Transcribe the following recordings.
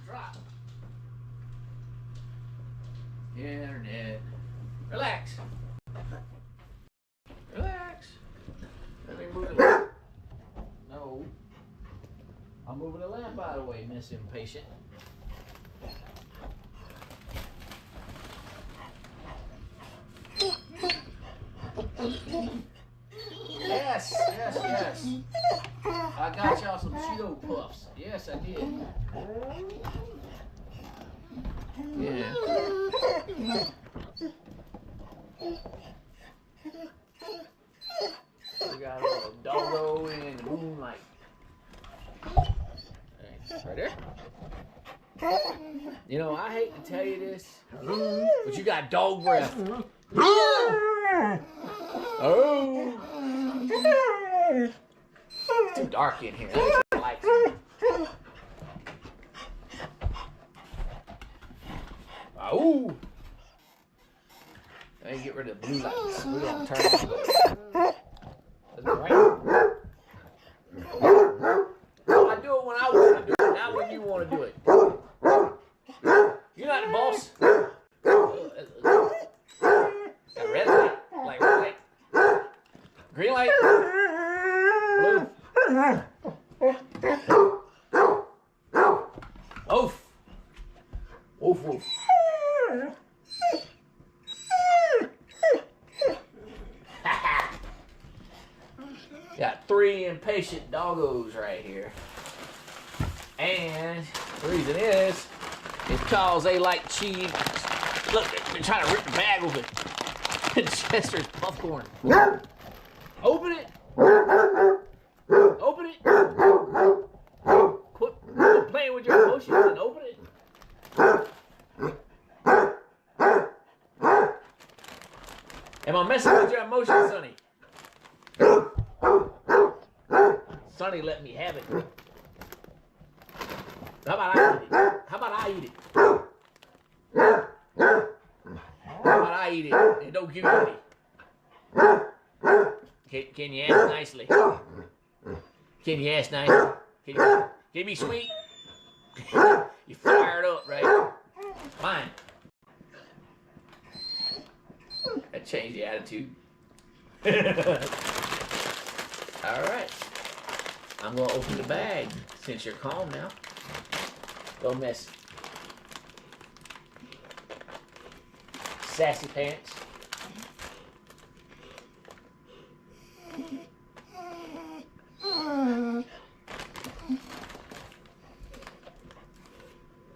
drop. Internet. Relax. Relax. Let me move the lamp. No. I'm moving the lamp out of the way, Miss Impatient. Yes, yes, yes. I got y'all some Cheeto Puffs. Yes, I did. Yeah. We got a little doggo in the moonlight. Right there. You know, I hate to tell you this, but you got dog breath. Oh. It's too dark in here. Let's turn the lights on. Oh. Let me get rid of the blue lights. We're going to turn on the... That's right. I do it when I want to do it, not when you want to do it. You're not the boss. Got red light, like red light, green light, blue. Oof. Oof, oof. Got 3 impatient doggos right here. And the reason is because they like cheese. Look, they're trying to rip the bag open. Chester's popcorn. Open it. Open it. Quit playing with your emotions and open it. Am I messing with your emotions, Sonny? Sonny let me have it. How about I eat it? How about I eat it? How about I eat it and don't give you any? Can you ask nicely? Can you ask nicely? Can you be sweet? You fired up, right? Fine. That changed the attitude. All right. I'm going to open the bag since you're calm now. Go miss. Sassy pants.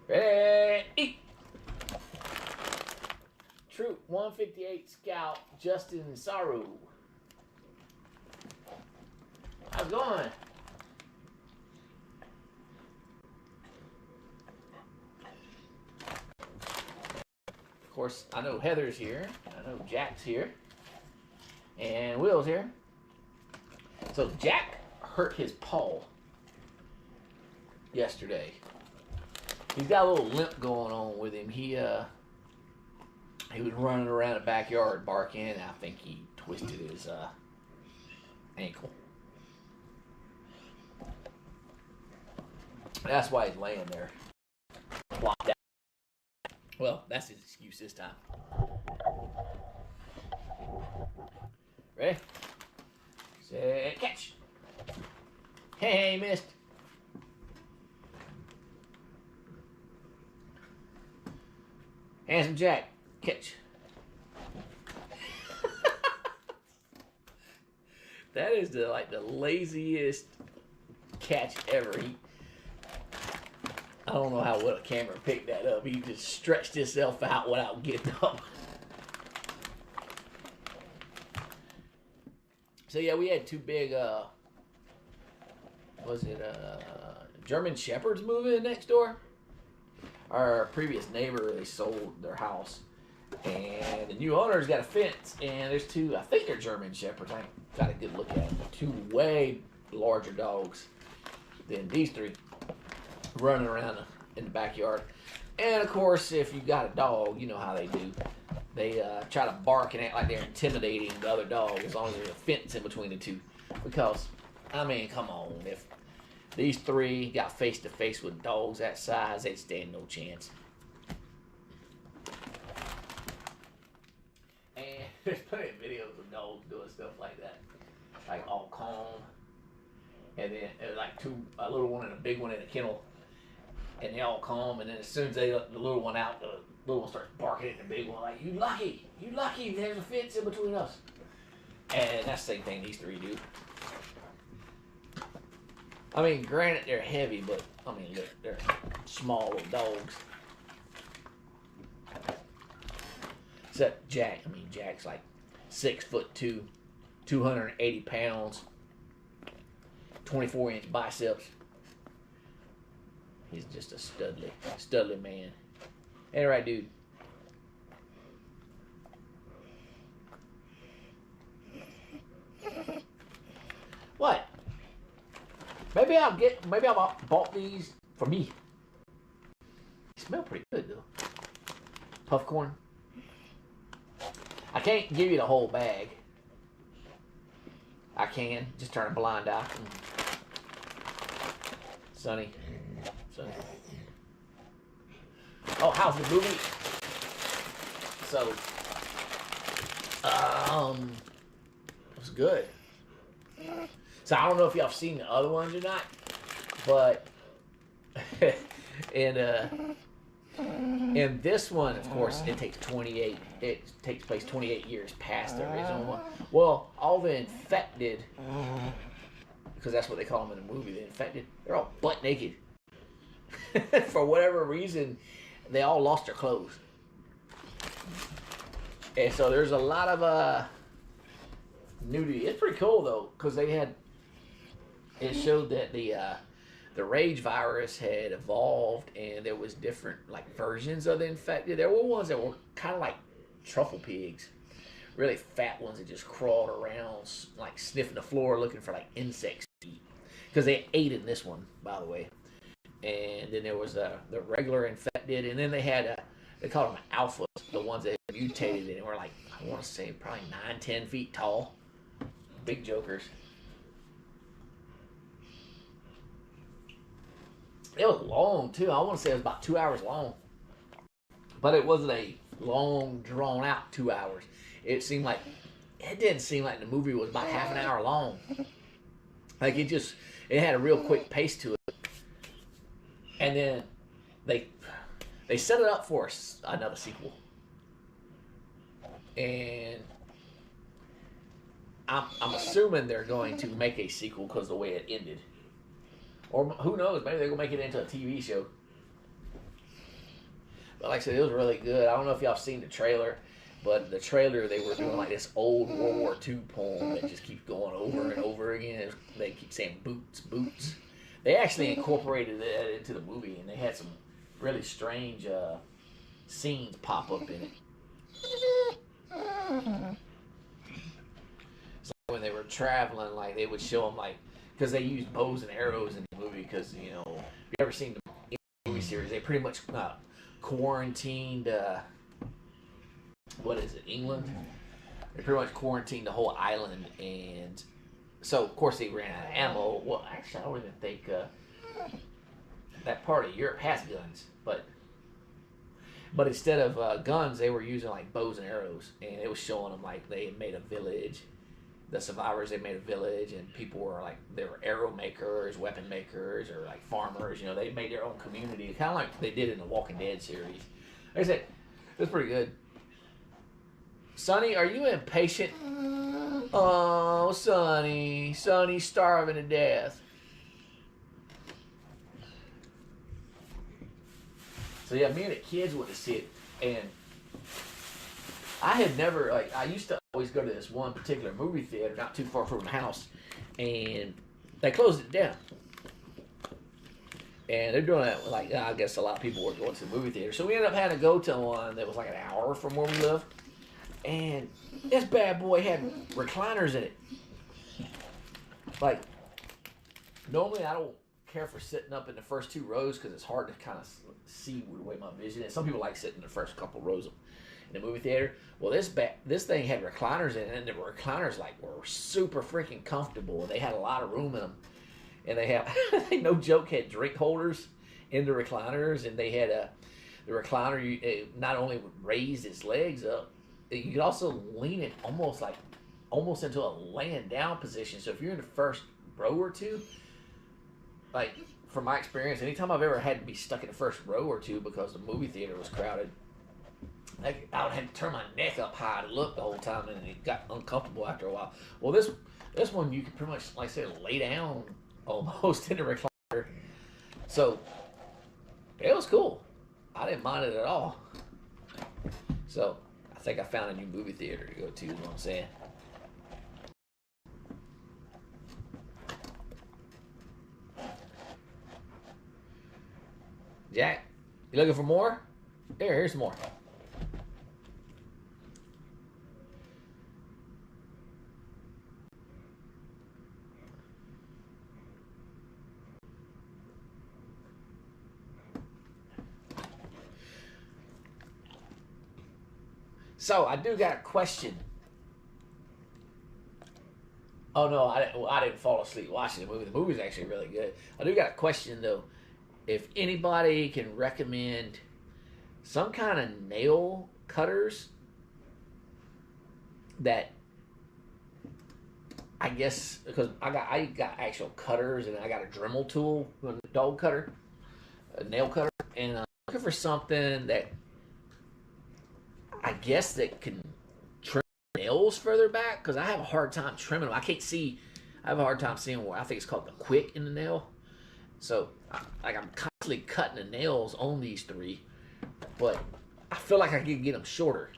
Ready, eat. Troop 158 Scout Justin Saru. How's it going? Of course, I know Heather's here. I know Jack's here. And Will's here. So Jack hurt his paw yesterday. He's got a little limp going on with him. He was running around the backyard barking, and I think he twisted his ankle. That's why he's laying there. Plopped out. Well, that's his excuse this time. Ready? Set, catch. Hey, missed. Handsome Jack, catch. That is the laziest catch ever. I don't know how well the camera picked that up. He just stretched himself out without getting up. So yeah, we had 2 big, German Shepherds moving in next door? Our previous neighbor, they sold their house. And the new owner's got a fence, and there's 2, I think they're German Shepherds. I ain't got a good look at them. 2 way larger dogs than these 3 running around in the backyard. And of course, if you got a dog, you know how they do. They try to bark and act like they're intimidating the other dog as long as there's a fence in between the 2. Because, I mean, come on. These three got face to face with dogs that size, they'd stand no chance. And there's plenty of videos of dogs doing stuff like that, like all calm, and then like a little one and a big one in a kennel, and they all calm, and then as soon as they let the little one out, the little one starts barking at the big one like, you lucky, there's a fence in between us. And that's the same thing these three do. I mean, granted, they're heavy, but, I mean, look, they're small little dogs. Except Jack. I mean, Jack's like 6'2", 280 pounds, 24-inch biceps. He's just a studly man. Ain't right, dude? What? Maybe I bought these for me. They smell pretty good though. Puffcorn. I can't give you the whole bag. I can just turn a blind eye. Sonny. Oh, how's the movie? So, it was good. So I don't know if y'all have seen the other ones or not, but in this one, of course, it takes place 28 years past the original one. Well, all the infected, because that's what they call them in the movie, the infected, they're all butt naked. For whatever reason, they all lost their clothes. And so there's a lot of nudity. It's pretty cool though, because it showed that the rage virus had evolved, and there was different like versions of the infected. There were ones that were kind of like truffle pigs, really fat ones that just crawled around like sniffing the floor looking for like insects to eat, because they ate in this one, by the way. And then there was the regular infected, and then they had they called them alphas, the ones that mutated and were like, I want to say probably 9-10 feet tall, big jokers. It was long too. I want to say it was about 2 hours long, but it wasn't a long, drawn out 2 hours. It didn't seem like the movie was about half an hour long. Like it had a real quick pace to it. And then they set it up for another sequel, and I'm assuming they're going to make a sequel because of the way it ended. Or who knows, maybe they're going to make it into a TV show. But like I said, it was really good. I don't know if y'all seen the trailer, but the trailer, they were doing like this old World War II poem that just keeps going over and over again. They keep saying boots, boots. They actually incorporated that into the movie, and they had some really strange scenes pop up in it. So when they were traveling, like they would show them like, because they used bows and arrows in the movie, because, you know, if you ever seen the movie series, they pretty much quarantined, England? They pretty much quarantined the whole island, and so of course they ran out of ammo. Well, actually, I don't even think that part of Europe has guns, but instead of guns, they were using like bows and arrows, and it was showing them like they had made a village. The survivors, they made a village, and people were like, they were arrow makers, weapon makers, or like farmers. You know, they made their own community, kind of like they did in the Walking Dead series. Like I said, it was pretty good. Sonny, are you impatient? Oh, Sonny's starving to death. So yeah, me and the kids went to see it, and I had never, like, I used to always go to this one particular movie theater not too far from the house, and they closed it down. And they're doing that, like, I guess a lot of people were going to the movie theater. So we ended up having to go to one that was like an hour from where we live. And this bad boy had recliners in it. Like, normally I don't care for sitting up in the first two rows because it's hard to kind of see the way my vision is. Some people like sitting in the first couple rows in the movie theater. Well, this thing had recliners in it, and the recliners like were super freaking comfortable. They had a lot of room in them. and they have they no joke had drink holders in the recliners, and they had the recliner. Not only would raise its legs up, you could also lean it almost into a laying down position. So if you're in the first row or two, like from my experience, anytime I've ever had to be stuck in the first row or two because the movie theater was crowded, I would have to turn my neck up high to look the whole time, and it got uncomfortable after a while. Well, this one you could pretty much, like I said, lay down almost in the recliner. So it was cool. I didn't mind it at all. So I think I found a new movie theater to go to, is what I'm saying. Jack, you looking for more? Here's some more. So I do got a question. Oh no, I didn't fall asleep watching the movie. The movie's actually really good. I do got a question though. If anybody can recommend some kind of nail cutters that, I guess, because I got actual cutters, and I got a Dremel tool, a dog cutter, a nail cutter, and I'm looking for something that I guess that can trim nails further back, because I have a hard time trimming them. I can't see. I have a hard time seeing what I think it's called the quick in the nail. So, I'm constantly cutting the nails on these three, but I feel like I could get them shorter,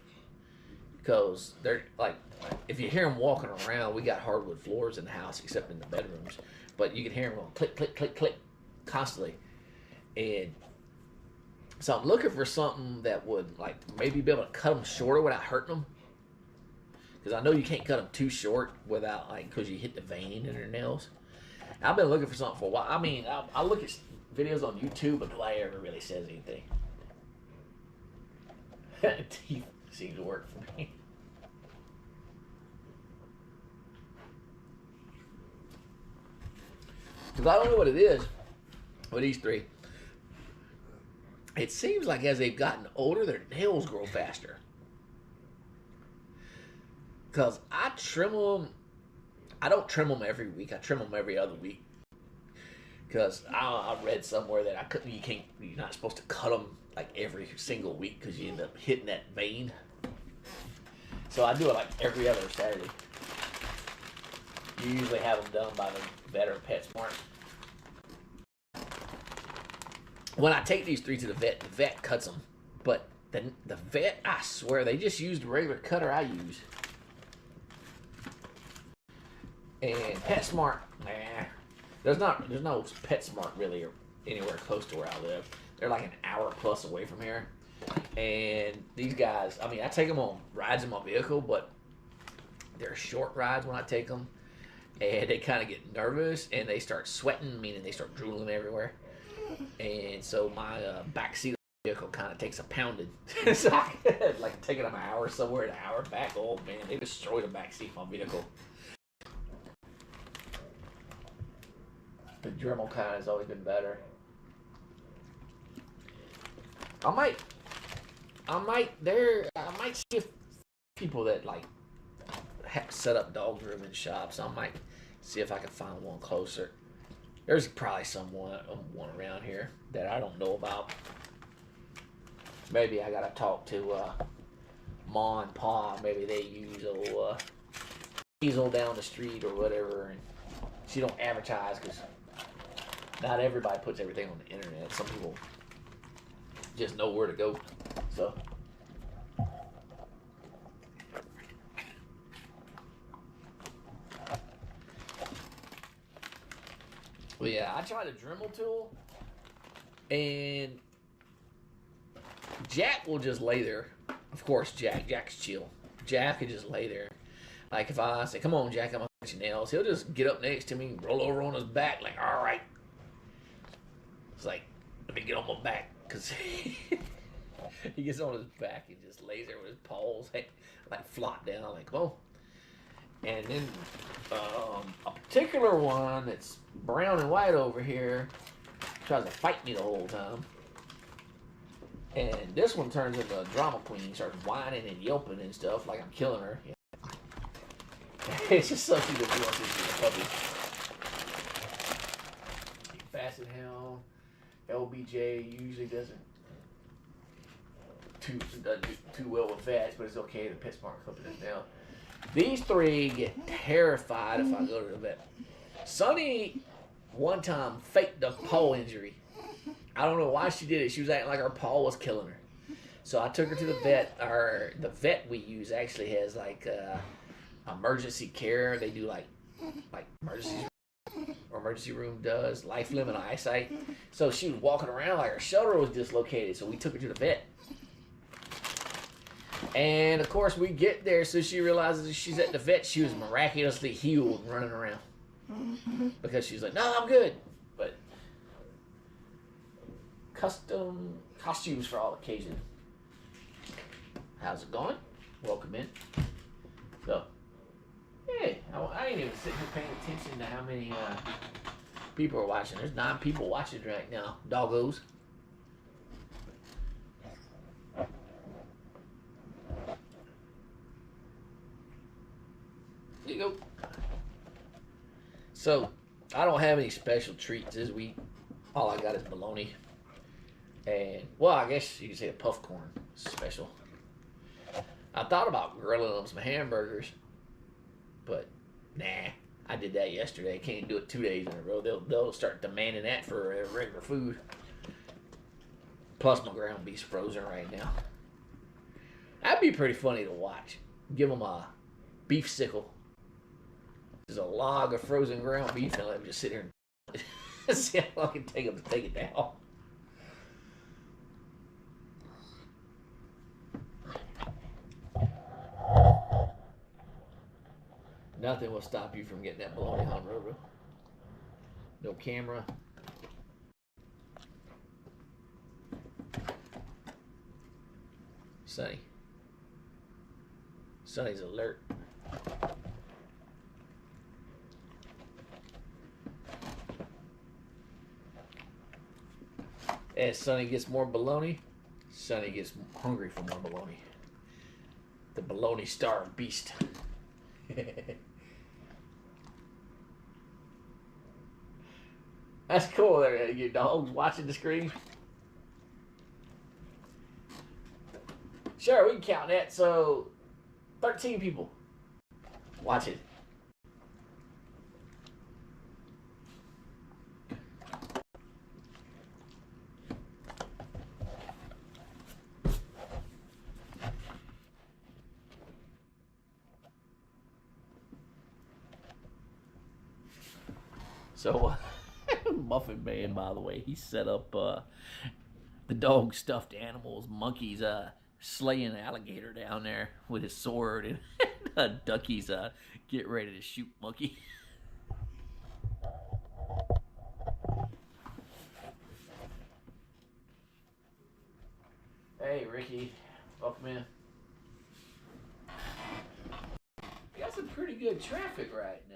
because they're like, if you hear them walking around, we got hardwood floors in the house except in the bedrooms, but you can hear them going click, click, click, click constantly. And so I'm looking for something that would like maybe be able to cut them shorter without hurting them, because I know you can't cut them too short without, like, because you hit the vein in their nails. I've been looking for something for a while. I mean, I look at videos on YouTube, but nobody ever really says anything. Teeth seems to work for me. Because I don't know what it is with these three. It seems like as they've gotten older, their nails grow faster. Because I trim them. I don't trim them every week. I trim them every other week. Because I read somewhere that you're not supposed to cut them like every single week, because you end up hitting that vein. So I do it like every other Saturday. You usually have them done by the vet or PetSmart. When I take these three to the vet cuts them. But the vet, I swear, they just used the regular cutter I use. And PetSmart, nah. There's no PetSmart really anywhere close to where I live. They're like an hour plus away from here. And these guys, I mean, I take them on rides in my vehicle, but they're short rides when I take them. And they kind of get nervous, and they start sweating, meaning they start drooling everywhere. And so my back seat of the vehicle kind of takes a pounding. So I could, like, taking them an hour somewhere, an hour back. Oh man, they destroyed the back seat of my vehicle. The Dremel kind has always been better. I might see if people that like have set up dog grooming shops. I might see if I can find one closer. There's probably one around here that I don't know about. Maybe I gotta talk to Ma and Pa. Maybe they use old Diesel down the street or whatever, and she don't advertise, because not everybody puts everything on the internet. Some people just know where to go. So well, yeah, I tried a Dremel tool, and Jack will just lay there. Of course, Jack's chill. Jack can just lay there. Like, if I say, "Come on, Jack, I'm gonna cut your nails," he'll just get up next to me, roll over on his back, like, "All right." It's like, let me get on my back, because he gets on his back and just lays there with his paws like flop down, like, "Come on." And then particular one that's brown and white over here tries to fight me the whole time. And this one turns into a drama queen, starts whining and yelping and stuff like I'm killing her. Yeah. It's just something that wants to be a puppy. Basset Hound, LBJ usually doesn't do too well with vets, but it's okay. The PetSmart clipping it now. These three get terrified if I go to the vet. Sunny one time faked a paw injury. I don't know why she did it. She was acting like her paw was killing her. So I took her to the vet. The vet we use actually has like emergency care. They do like emergency room does, life limit eyesight. So she was walking around like her shoulder was dislocated. So we took her to the vet. And of course we get there, so she realizes she's at the vet. She was miraculously healed and running around. Because she's like, no, I'm good. But custom costumes for all occasions. How's it going? Welcome in. So, hey, I ain't even sitting here paying attention to how many people are watching. There's 9 people watching right now. Doggos. There you go. So, I don't have any special treats this week. All I got is bologna. And, well, I guess you could say a puff corn special. I thought about grilling them some hamburgers, but nah, I did that yesterday. Can't do it 2 days in a row. They'll start demanding that for regular food. Plus, my ground beef's frozen right now. That'd be pretty funny to watch. Give them a beef sickle. There's a log of frozen ground beef, and let them just sit here and see how long it can take them to take it down. Nothing will stop you from getting that bologna on Roto. No camera. Sunny. Sunny's alert. As Sunny gets more bologna, Sunny gets hungry for more bologna. The bologna starved beast. That's cool. There, your dog's watching the screen. Sure, we can count that. So, 13 people watch it. So, Muffin Man, by the way, he set up the dog stuffed animals, monkeys, slaying an alligator down there with his sword, and Ducky's get ready to shoot Monkey. Hey, Ricky, welcome in. We got some pretty good traffic right now.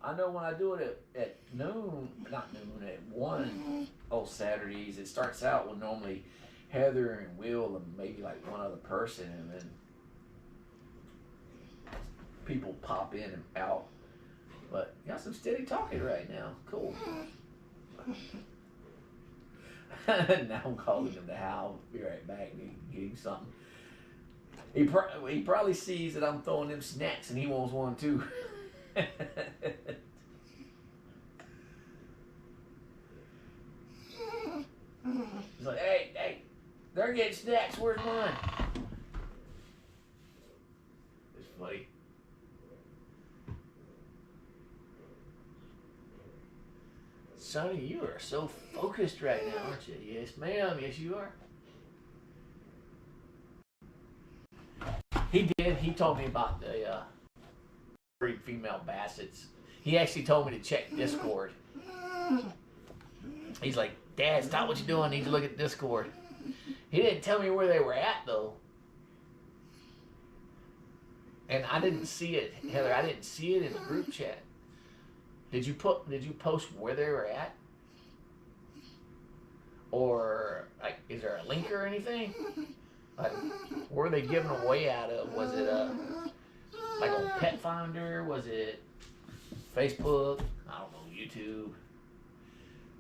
I know when I do it at noon, not noon, at 1 on Saturdays, it starts out with normally Heather and Will and maybe like one other person, and then people pop in and out. But got some steady talking right now. Cool. Now I'm calling him to Hal. Be right back. Get him something. He probably sees that I'm throwing him snacks and he wants one too. He's like, hey, they're getting snacks. Where's mine? It's funny. Sonny, you are so focused right now, aren't you? Yes, ma'am. Yes, you are. He did. He told me about the female bassets. He actually told me to check Discord. He's like, Dad, stop what you're doing. I need to look at Discord. He didn't tell me where they were at, though. And I didn't see it, Heather. I didn't see it in the group chat. Did you post where they were at, or like is there a link or anything? Like, where were they giving away out of? Was it like on Pet Finder? Was it Facebook? I don't know, YouTube.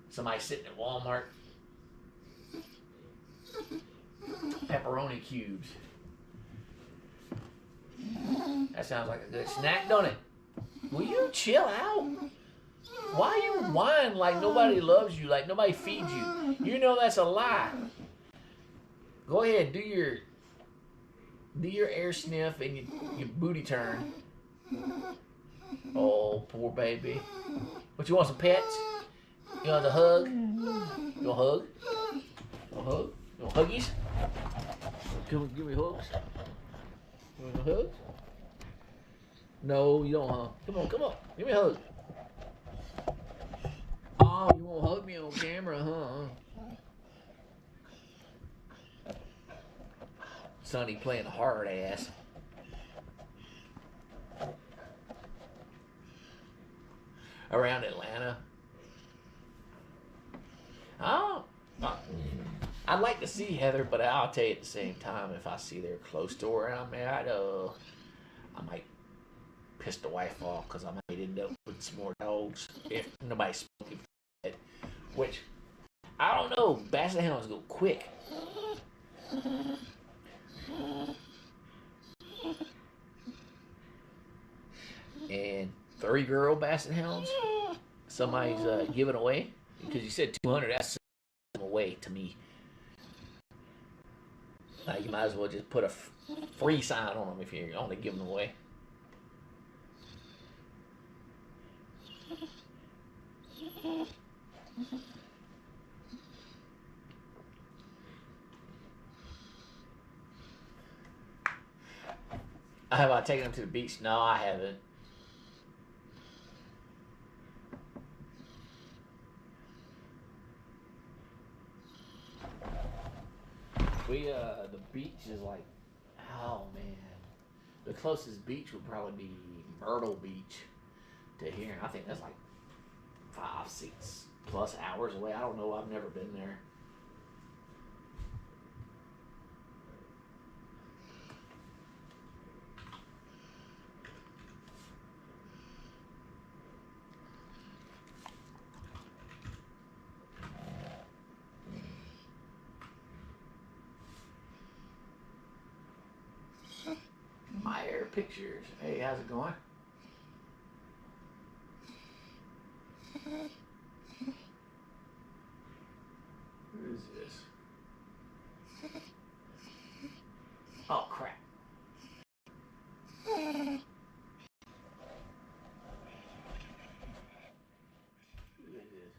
Somebody sitting at Walmart. Pepperoni cubes. That sounds like a good snack, don't it? Will you chill out? Why you whine like nobody loves you, like nobody feeds you? You know that's a lie. Go ahead, do your air sniff and your booty turn. Oh, poor baby. What, you want some pets? You want a hug? You want a hug? You want a hug? You want huggies? Give me hugs. You want a hug? No, you don't, huh? Come on. Give me a hug. Oh, you won't hug me on camera, huh? Sonny playing hard ass. Around Atlanta. Oh, I'd like to see Heather, but I'll tell you at the same time, if I see they're close to her, I might piss the wife off because I might end up with some more dogs if nobody's smoking. Which, I don't know, Basset Hounds go quick. And 3-girl Basset Hounds, somebody's giving away, because you said 200, that's away to me. You might as well just put a free sign on them if you're only giving them away. Have I taken them to the beach? No, I haven't. The beach is like, oh man. The closest beach would probably be Myrtle Beach to here. And I think that's like 5-6+ hours away. I don't know. I've never been there. My Air Pictures. Hey, how's it going? Who is this? Oh, crap. Who is this?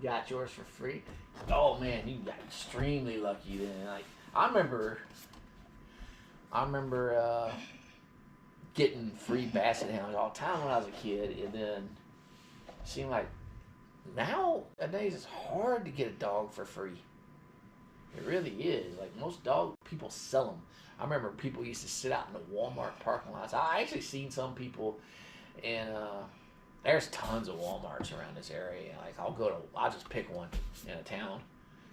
Got yours for free. Oh man, you got extremely lucky then. Like I remember getting free Basset Hounds all the time when I was a kid, and then it seemed like nowadays it's hard to get a dog for free. It really is. Like most dog people sell them. I remember people used to sit out in the Walmart parking lots. I actually seen some people, and there's tons of Walmarts around this area. Like I'll just pick one in a town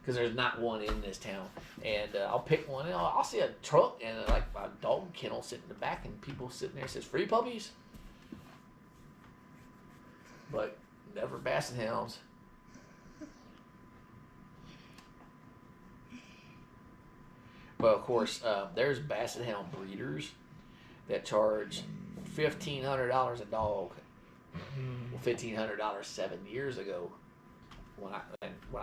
because there's not one in this town, and I'll pick one and I'll see a truck and like a dog kennel sitting in the back and people sitting there says free puppies, but never Basset Hounds. But of course, there's Basset Hound breeders that charge $1,500 a dog. Well, $1,500 7 years ago when I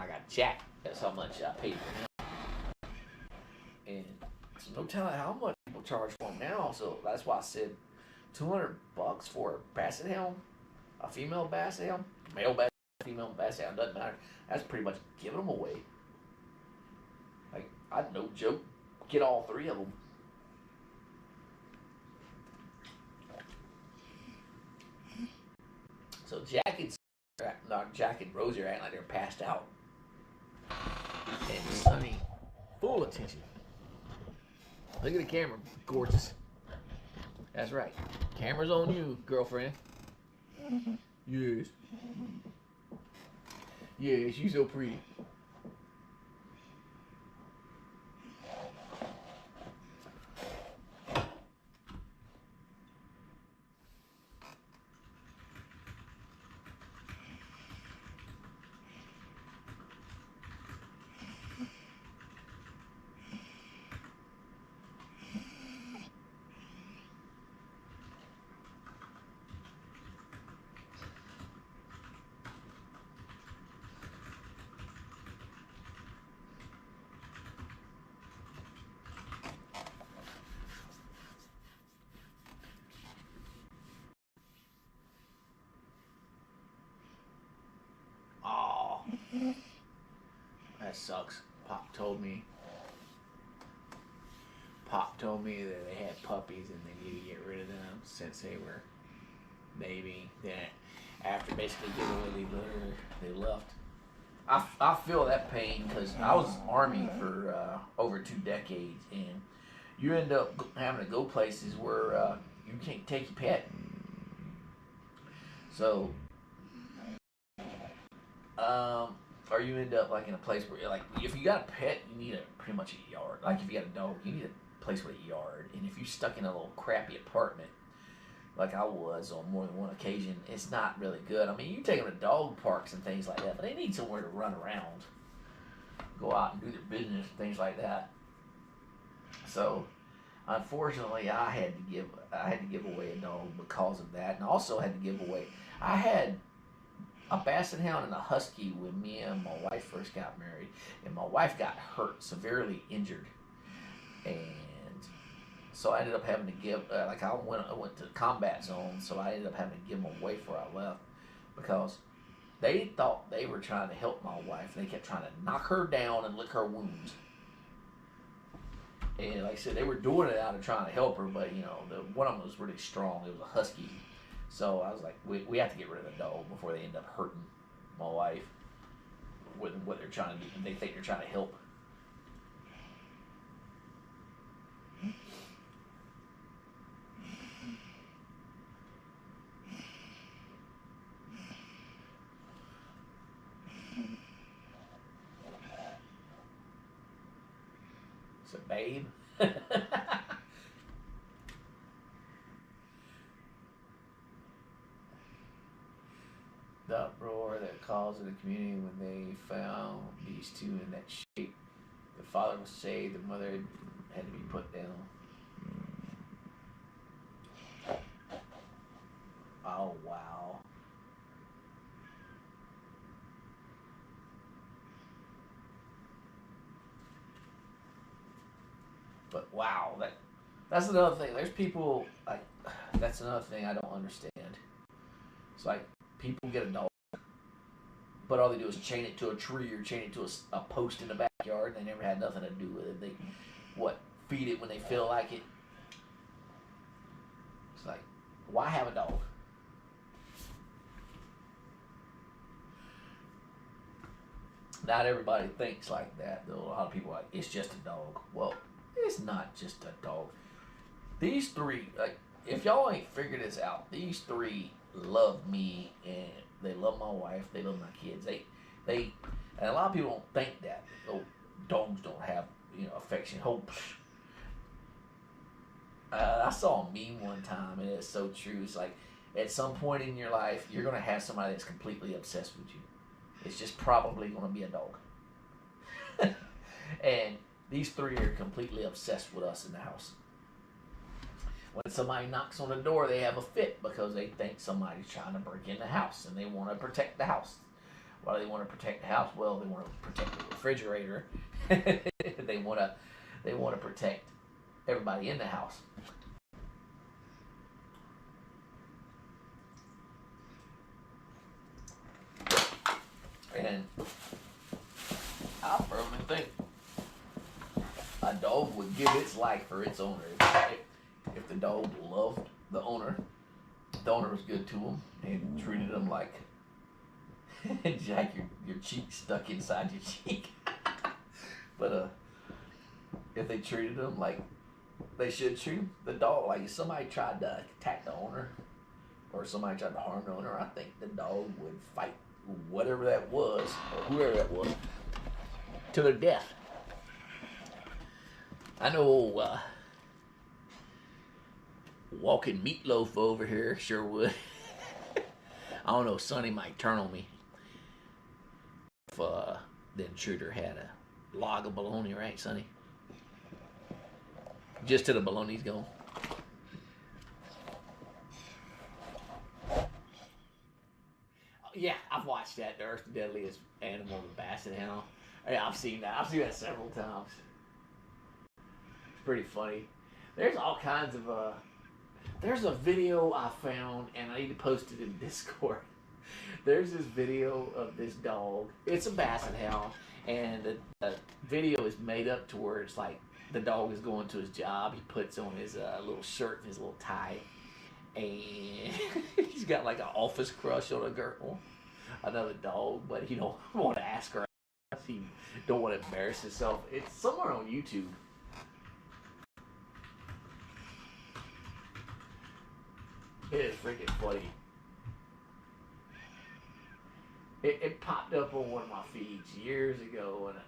got Jack. That's how much I paid for him. And so no telling how much people charge for him now. So that's why I said $200 for a Basset Hound, a female Basset Hound, male Basset Hound, female Basset Hound, doesn't matter. That's pretty much giving them away. Like I'd no joke, get all 3 of them. So Jack and Rosie are acting like they're passed out. And Sonny, full attention. Look at the camera, gorgeous. That's right. Camera's on you, girlfriend. Yes. Yes, you so pretty. Oh, that sucks. Pop told me that they had puppies and they need to get rid of them since they were baby. Then after basically giving away the litter, they left. I feel that pain because I was Army for over 2 decades, and you end up having to go places where you can't take your pet. So, or you end up like in a place where, like, if you got a pet, you need pretty much a yard. Like if you got a dog, you need a place with a yard. And if you're stuck in a little crappy apartment, like I was on more than one occasion, it's not really good. I mean, you take them to dog parks and things like that, but they need somewhere to run around, go out and do their business, and things like that. So, unfortunately, I had to give away a dog because of that, and I also had to give away. I had a Basset Hound and a Husky when me and my wife first got married, and my wife got hurt, severely injured, and so I ended up having to give. I went to combat zone, so I ended up having to give them away before I left because they thought they were trying to help my wife. They kept trying to knock her down and lick her wounds. And like I said, they were doing it out of trying to help her, but one of them was really strong. It was a Husky. So I was like, we have to get rid of the dog before they end up hurting my wife with what they're trying to do. They think they're trying to help. So, babe. The uproar that caused in the community when they found these two in that shape. The father was saved, the mother had to be put down. Oh, wow. But wow, that's another thing. There's people like that's another thing I don't understand. It's like people get a dog, but all they do is chain it to a tree or chain it to a post in the backyard, and they never had nothing to do with it. They feed it when they feel like it. It's like, why have a dog? Not everybody thinks like that, though. A lot of people are like, it's just a dog. Well, it's not just a dog. These three, like, if y'all ain't figured this out, these three love me and they love my wife. They love my kids. They, and a lot of people don't think that. Oh, dogs don't have, affection. I saw a meme one time, and it's so true. It's like, at some point in your life, you're gonna have somebody that's completely obsessed with you. It's just probably gonna be a dog. And these three are completely obsessed with us in the house. When somebody knocks on the door, they have a fit because they think somebody's trying to break in the house and they want to protect the house. Why do they want to protect the house? Well, they want to protect the refrigerator. They want to protect everybody in the house. And I firmly think a dog would give its life for its owner. If the dog loved the owner, The owner was good to him and treated him like Jack, your cheek stuck inside your cheek. But if they treated him like they should treat the dog, like if somebody tried to attack the owner or somebody tried to harm the owner, I think the dog would fight whatever that was or whoever that was to their death. I know walking meatloaf over here sure would. I don't know, Sonny might turn on me if the intruder had a log of bologna, right, Sonny? Just till the bologna's gone. Yeah, I've watched that. The Earth's Deadliest Animal, the Basset Hound. Yeah, I've seen that. I've seen that several times. It's pretty funny. There's all kinds of there's a video I found, and I need to post it in Discord. There's this video of this dog. It's a Basset Hound, and the video is made up to where it's like the dog is going to his job. He puts on his little shirt and his little tie, and he's got like an office crush on a girl, another dog, but he don't want to ask her. He don't want to embarrass himself. It's somewhere on YouTube. It is freaking funny. It popped up on one of my feeds years ago, and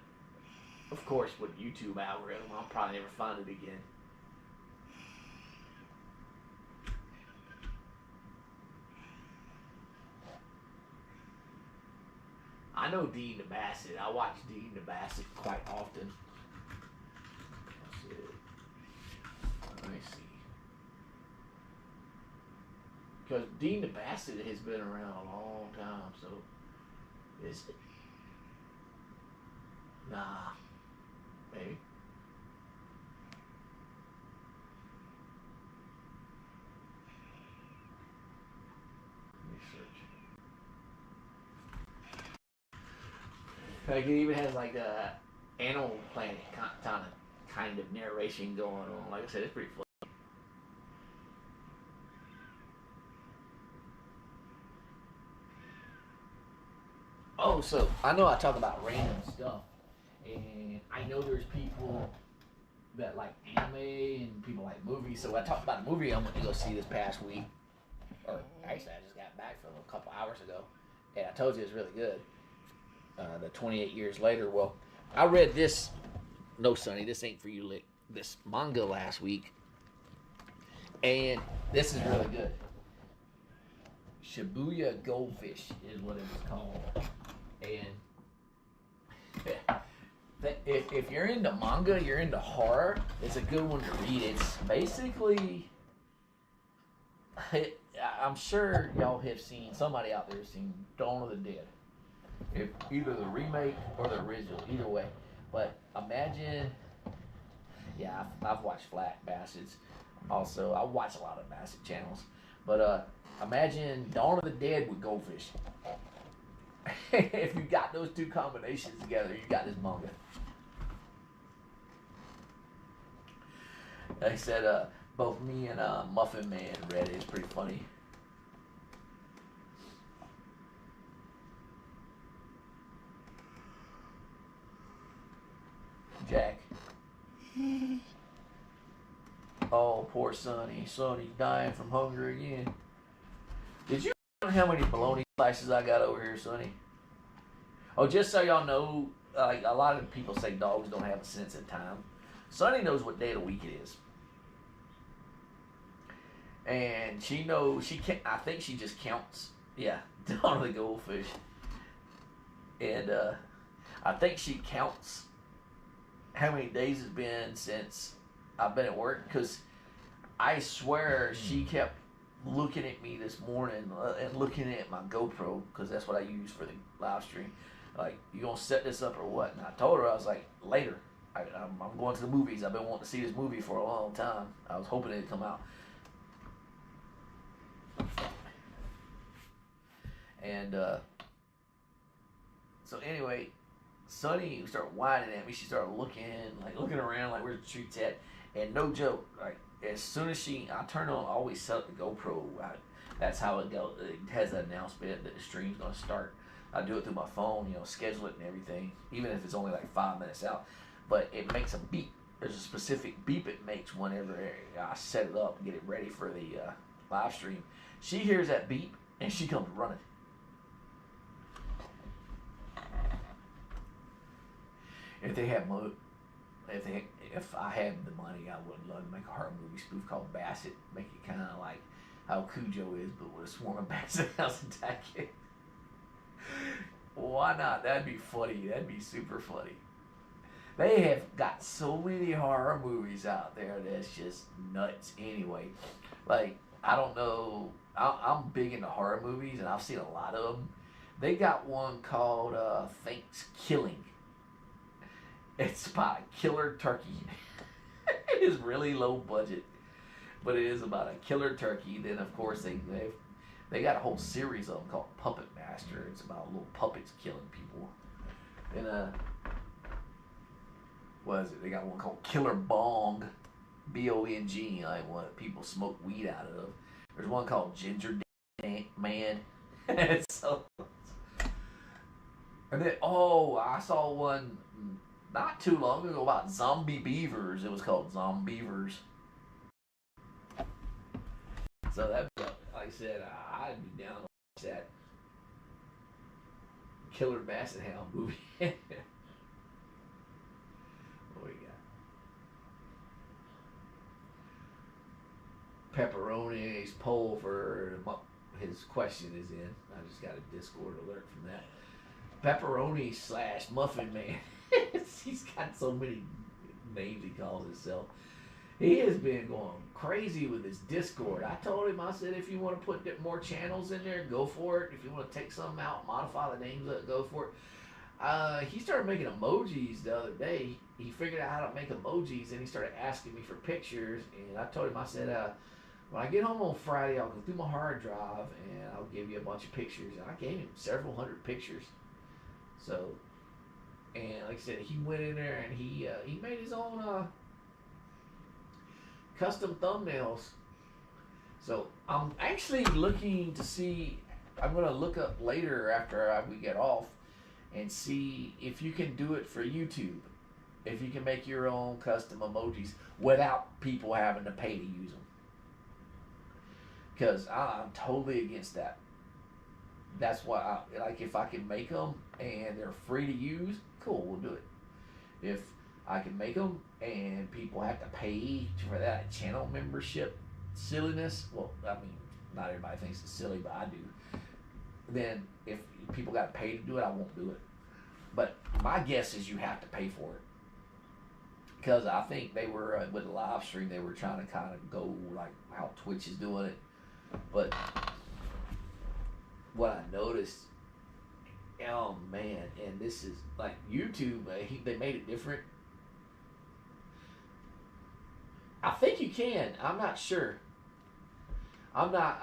of course with YouTube algorithm, I'll probably never find it again. I know Dean the Basset. I watch Dean the Basset quite often. Let me see. Because Dean the Basset has been around a long time, so is it? Nah, maybe. Let me search. Like it even has like a Animal Planet kind of narration going on. Like I said, it's pretty fun. Oh, so I know I talk about random stuff, and I know there's people that like anime and people like movies. So I talked about a movie I went to go see this past week, or actually I just got back from a couple hours ago, and I told you it was really good. The 28 years later. Well, I read this. No, Sonny, this ain't for you. Lick. This manga last week, and this is really good. Shibuya Goldfish is what it was called. And if you're into manga, you're into horror, it's a good one to read. It's basically, I'm sure y'all have seen, somebody out there has seen Dawn of the Dead. If either the remake or the original, either way. But imagine, yeah, I've watched Flat Bassets. Also, I watch a lot of Bassett channels. But imagine Dawn of the Dead with goldfish. If you got those two combinations together, you got this manga. Like I said, both me and Muffin Man read it. It's pretty funny. Jack. Oh, poor Sonny. Sonny's dying from hunger again. Did you know how many bologna slices I got over here, Sonny? Oh, just so y'all know, a lot of people say dogs don't have a sense of time. Sonny knows what day of the week it is. And she knows, I think she just counts. Yeah, Dawn of the Goldfish. And I think she counts how many days it's been since I've been at work, because I swear she kept looking at me this morning and looking at my GoPro, because that's what I use for the live stream. Like, you gonna set this up or what? And I told her, I was like, later. I'm going to the movies. I've been wanting to see this movie for a long time. I was hoping it'd come out. And so anyway, Sonny started whining at me. She started looking around, like, where's the treats at? And no joke, like as soon as I turn on, I always set up the GoPro. That's how it goes. It has an announcement that the stream's gonna start. I do it through my phone, schedule it and everything, even if it's only like 5 minutes out. But it makes a beep. There's a specific beep it makes whenever I set it up and get it ready for the live stream. She hears that beep and she comes running. If they have if I had the money, I would love to make a horror movie spoof called Bassett. Make it kind of like how Cujo is, but with a swarm of Basset House attack it. Why not? That'd be funny. That'd be super funny. They have got so many horror movies out there that's just nuts anyway. Like, I don't know. I'm big into horror movies, and I've seen a lot of them. They got one called Thanksgiving. It's about a killer turkey. It is really low budget, but it is about a killer turkey. Then, of course, they got a whole series of them called Puppet Master. It's about little puppets killing people. And what is it? They got one called Killer Bong, Bong, like what people smoke weed out of. There's one called Ginger Man. So, and then I saw one not too long ago about zombie beavers. It was called Zombievers. So that, like I said, I'd be down to watch that Killer Basset Hound movie. What we got? Pepperoni's poll for his question is in. I just got a Discord alert from that. Pepperoni / Muffin Man. He's got so many names he calls himself. He has been going crazy with his Discord. I told him, I said, if you want to put more channels in there, go for it. If you want to take some out, modify the names up, go for it. He started making emojis the other day. He figured out how to make emojis, and he started asking me for pictures. And I told him, I said, when I get home on Friday, I'll go through my hard drive, and I'll give you a bunch of pictures. And I gave him several hundred pictures. So, and like I said, he went in there and he made his own custom thumbnails. So I'm actually looking to see. I'm gonna look up later after we get off and see if you can do it for YouTube. If you can make your own custom emojis without people having to pay to use them. Because I'm totally against that. That's why, if I can make them and they're free to use, cool, we'll do it. If I can make them and people have to pay for that channel membership silliness, well, I mean, not everybody thinks it's silly, but I do. Then if people got to pay to do it, I won't do it. But my guess is you have to pay for it. Because I think they were, with the live stream, they were trying to kind of go like how Twitch is doing it. But what I noticed, oh man, and this is like YouTube, they made it different. I think you can. I'm not sure. I'm not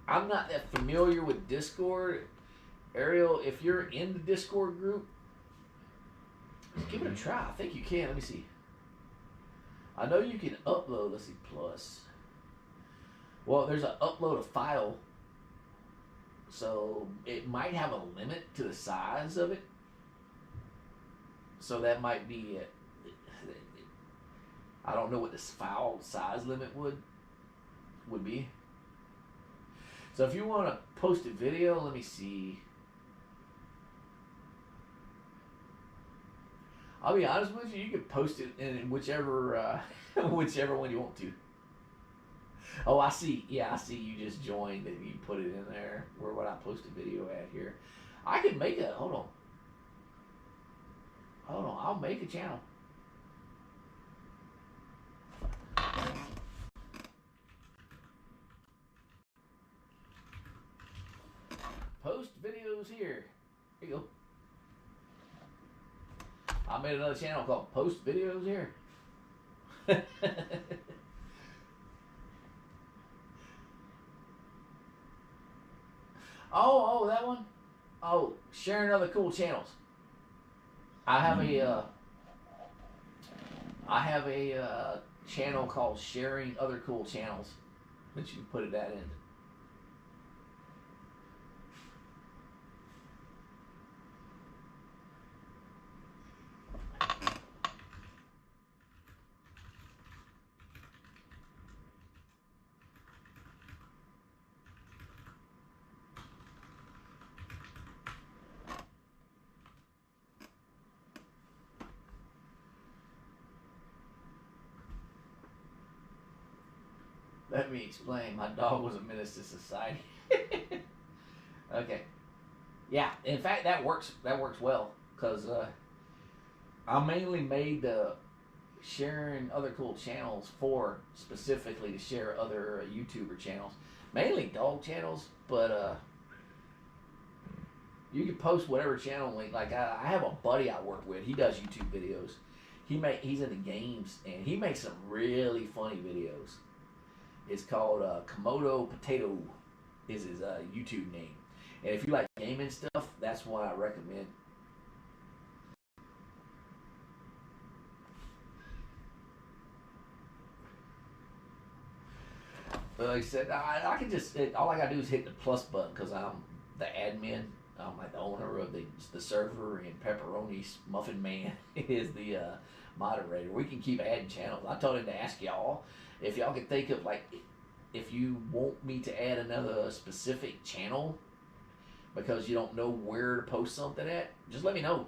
that familiar with Discord. Ariel, if you're in the Discord group, give it a try. I think you can. Let me see. I know you can upload. Let's see, plus. Well, there's an upload a file. So it might have a limit to the size of it. So that might be it. I don't know what this file size limit would be. So if you want to post a video, let me see. I'll be honest with you, you can post it in whichever whichever one you want to. Oh, I see. Yeah, I see you just joined and you put it in there. Where would I post a video at here? I can make a, hold on, I'll make a channel. Post videos here. Here you go. I made another channel called Post Videos Here. Oh, that one? Oh, sharing other cool channels. I have I have a channel called Sharing Other Cool Channels that you can put that in. Let me explain. My dog was a menace to society. Okay. Yeah. In fact, that works. That works well because I mainly made the sharing other cool channels for specifically to share other YouTuber channels, mainly dog channels. But you can post whatever channel link. Like I have a buddy I work with. He does YouTube videos. He's into games and he makes some really funny videos. It's called Komodo Potato is his YouTube name. And if you like gaming stuff, that's what I recommend. But like I said, I can just all I gotta do is hit the plus button because I'm the admin. I'm like the owner of the server, and Pepperoni's Muffin Man is the moderator. We can keep adding channels. I told him to ask y'all if y'all could think of like if you want me to add another specific channel because you don't know where to post something at, just let me know.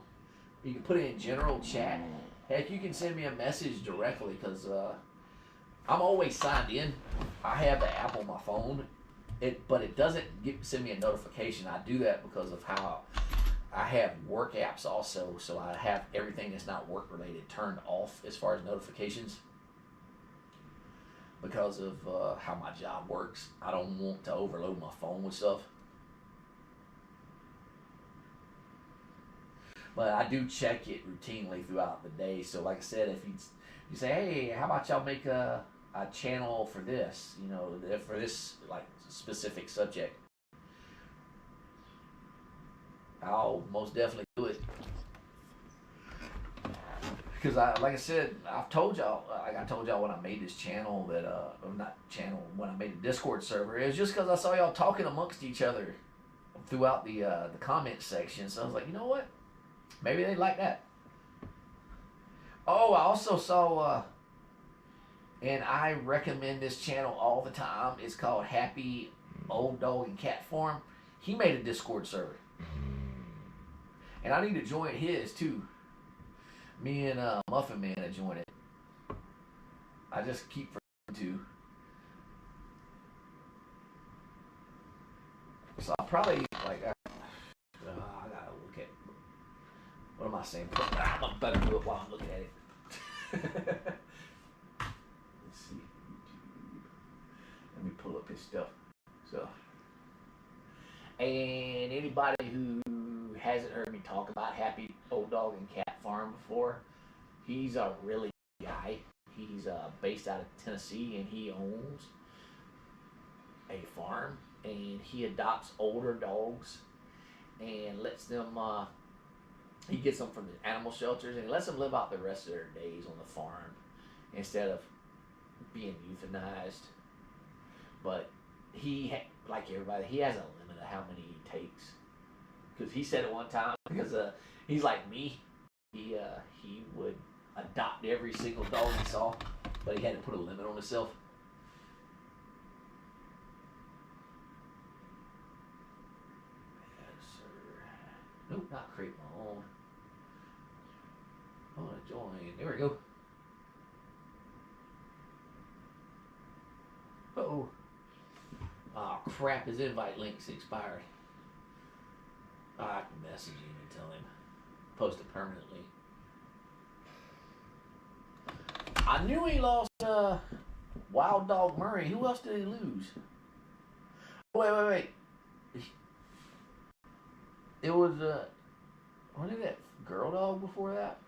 You can put it in general chat. Heck, you can send me a message directly because I'm always signed in. I have the app on my phone, but it doesn't send me a notification. I do that because of how I have work apps also, so I have everything that's not work related turned off as far as notifications because of how my job works. I don't want to overload my phone with stuff. But I do check it routinely throughout the day. So like I said, if you say, hey, how about y'all make a channel for this, for this like specific subject, I'll most definitely do it. Because like I said, I've told y'all, like I told y'all when I made this channel that, or not channel, when I made the Discord server, it was just because I saw y'all talking amongst each other throughout the comment section. So I was like, you know what? Maybe they'd like that. Oh, I also saw, and I recommend this channel all the time. It's called Happy Old Dog and Cat Farm. He made a Discord server. And I need to join his too. Me and Muffin Man to join it. I just keep forgetting to. So I'll probably, like, I gotta look at, what am I saying? I better do it while I'm looking at it. Let's see. Let me pull up his stuff. So, and anybody who hasn't heard me talk about Happy Old Dog and Cat Farm before, he's a really good guy. He's based out of Tennessee, and he owns a farm, and he adopts older dogs and lets them. He gets them from the animal shelters and he lets them live out the rest of their days on the farm instead of being euthanized. But he, like everybody, he has a limit of how many he takes. Because he said at one time, because he's like me, he would adopt every single dog he saw, but he had to put a limit on himself. Yes, sir. Nope, not create my own. I want to join. There we go. Uh-oh. Oh, crap. His invite link's expired. I can message him and tell him. Post it permanently. I knew he lost Wild Dog Murray. Who else did he lose? Wait. It was, wasn't it that girl dog before that?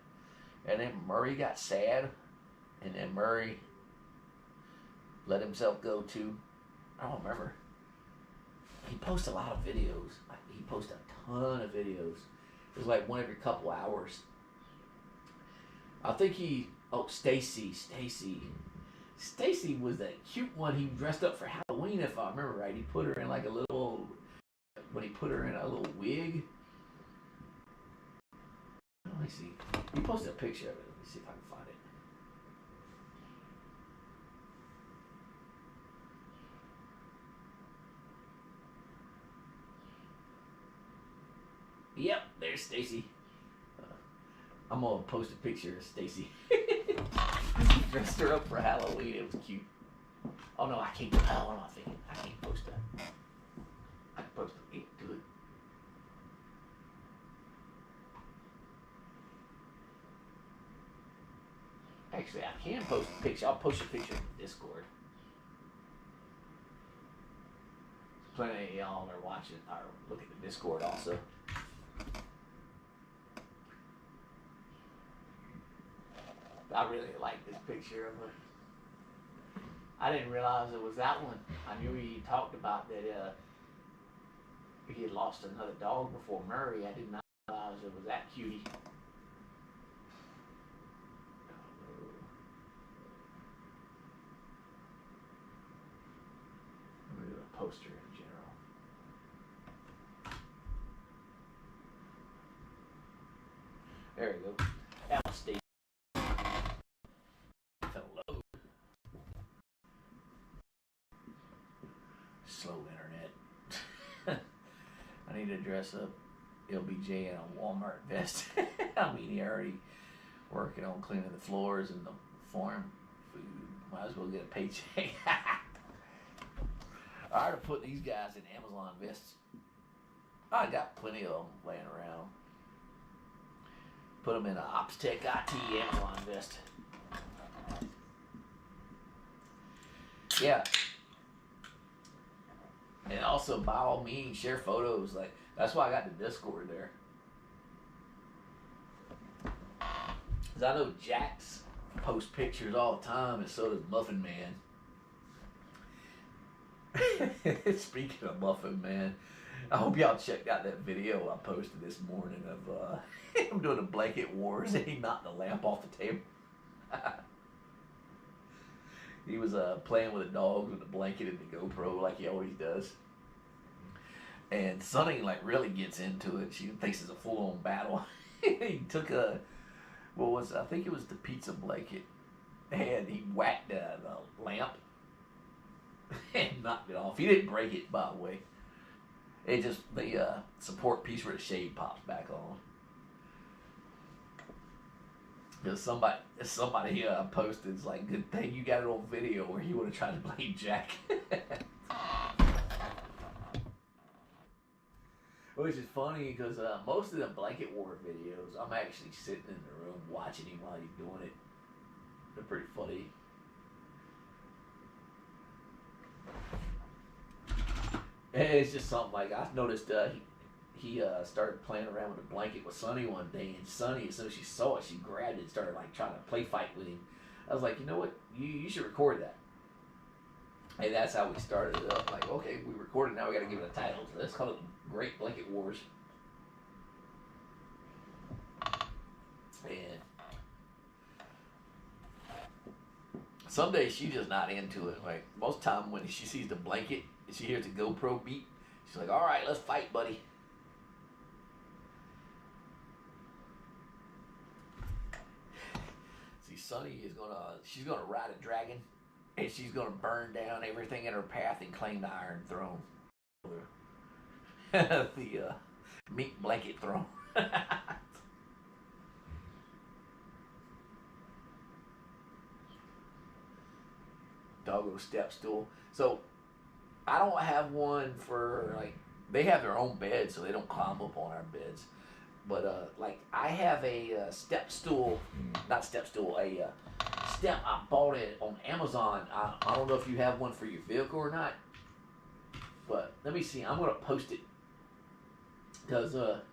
And then Murray got sad. And then Murray let himself go too. I don't remember. He posts a lot of videos. He posts a ton of videos. It was like one every couple hours. I think he Oh, Stacy. Stacy was that cute one. He dressed up for Halloween, if I remember right. He put her in like a little, when he put her in a little wig. Let me see. He posted a picture of it. Let me see if I can find it. Yep, there's Stacy. I'm gonna post a picture of Stacy. He dressed her up for Halloween. It was cute. Oh no, I can't. Oh, what am I thinking? I can't post that. I can post it. Do it. Actually, I can post a picture. I'll post a picture in Discord. Plenty of y'all are watching or look at the Discord also. I really like this picture of her. I didn't realize it was that one. I knew he talked about that he had lost another dog before Murray. I did not realize it was that cutie. Let me do a poster in general. There we go. That was Steve. Hello. Slow internet. I need to dress up LBJ in a Walmart vest. I mean, he already working on cleaning the floors and the farm food. Might as well get a paycheck. I ought to put these guys in Amazon vests. I got plenty of them laying around. Put them in an OpsTech IT Amazon vest. Yeah. And also, by all means, share photos. Like, that's why I got the Discord there. Because I know Jax posts pictures all the time, and so does Muffin Man. Speaking of Muffin Man, I hope y'all checked out that video I posted this morning of him doing the blanket wars, and he knocked the lamp off the table. He was playing with the dogs with the blanket and the GoPro like he always does. And Sonny like really gets into it. She thinks it's a full-on battle. He took I think it was the pizza blanket, and he whacked the lamp and knocked it off. He didn't break it, by the way. It just, the support piece where the shade pops back on. Because somebody posted, it's like, good thing you got it on video, where he would have tried to blame Jack. Which is funny because most of the blanket war videos, I'm actually sitting in the room watching him while he's doing it. They're pretty funny. And it's just something like, I noticed he started playing around with a blanket with Sonny one day, and Sonny, as soon as she saw it, she grabbed it and started like trying to play fight with him. I was like, you know what, you should record that. And that's how we started it up. Like, okay, we recorded, now we got to give it a title. So let's call it Great Blanket Wars. And some days she's just not into it. Like, most time when she sees the blanket, she hears the GoPro beat, she's like, all right, let's fight, buddy. See, Sonny she's gonna ride a dragon, and she's gonna burn down everything in her path and claim the Iron Throne. The meat blanket throne. Doggo step stool. So I don't have one for, like, they have their own bed, so they don't climb up on our beds. But like, I have a step stool, not step stool, a step. I bought it on Amazon. I don't know if you have one for your vehicle or not, but let me see. I'm gonna post it because last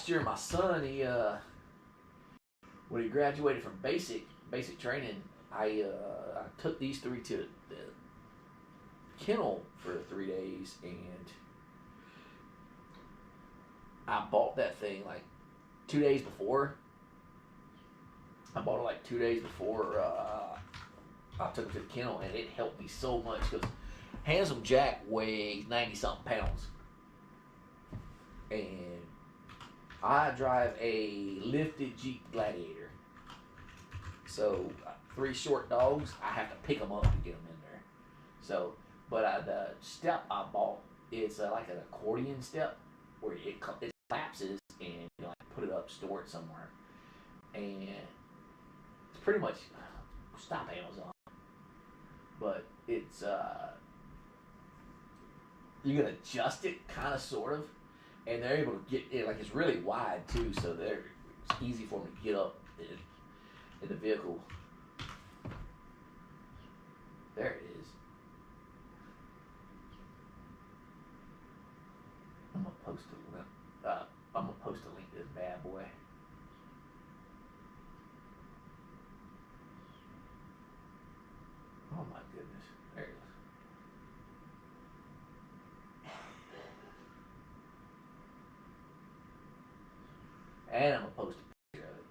year my son, when he graduated from basic training, I took these three to the kennel for 3 days, and I bought that thing like 2 days before, I bought it like 2 days before I took it to the kennel, and it helped me so much because Handsome Jack weighs 90 something pounds, and I drive a lifted Jeep Gladiator. So 3 short dogs, I have to pick them up to get them in there. So, but the step I bought, it's like an accordion step where it collapses and you like put it up, store it somewhere, and it's pretty much stop Amazon, but it's you can adjust it kind of sort of, and they're able to get it like it's really wide too, so it's easy for them to get up in the vehicle. There it is. I'm gonna post a link. I'm gonna post a link to this bad boy. Oh my goodness. There it is. And I'm gonna post a picture of it.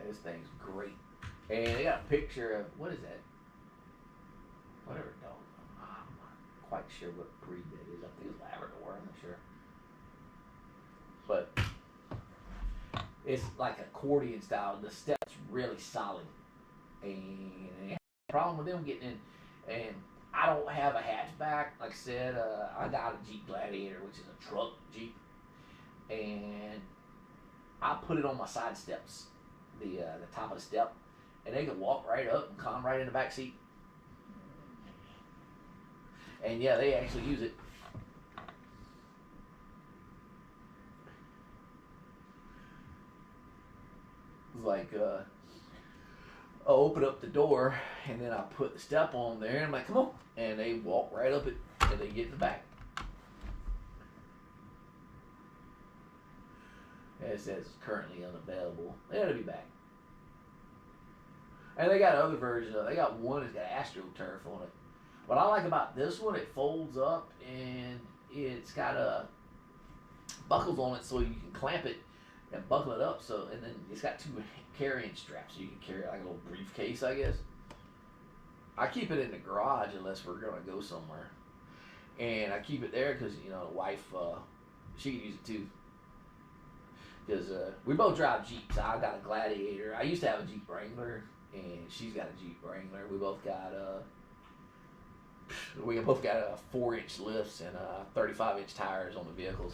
This thing's great. And they got a picture of, what is that? Whatever dog. I'm not quite sure what breed that is. I think it's Labrador, I'm not sure. But it's like accordion style. The step's really solid. And I have a problem with them getting in. And I don't have a hatchback. Like I said, I got a Jeep Gladiator, which is a truck Jeep. And I put it on my side steps, the top of the step, and they can walk right up and climb right in the back seat. And yeah, they actually use it. It's like I'll open up the door and then I put the step on there and I'm like, come on, and they walk right up it and they get in the back. And it says it's currently unavailable. It'll be back. And they got other versions of it. They got one that's got AstroTurf on it. What I like about this one, it folds up and it's got buckles on it so you can clamp it and buckle it up. So, and then it's got 2 carrying straps so you can carry it like a little briefcase, I guess. I keep it in the garage unless we're gonna go somewhere, and I keep it there because the wife she can use it too. Because we both drive Jeeps. I got a Gladiator. I used to have a Jeep Wrangler, and she's got a Jeep Wrangler. We both got 4-inch lifts and 35-inch tires on the vehicles.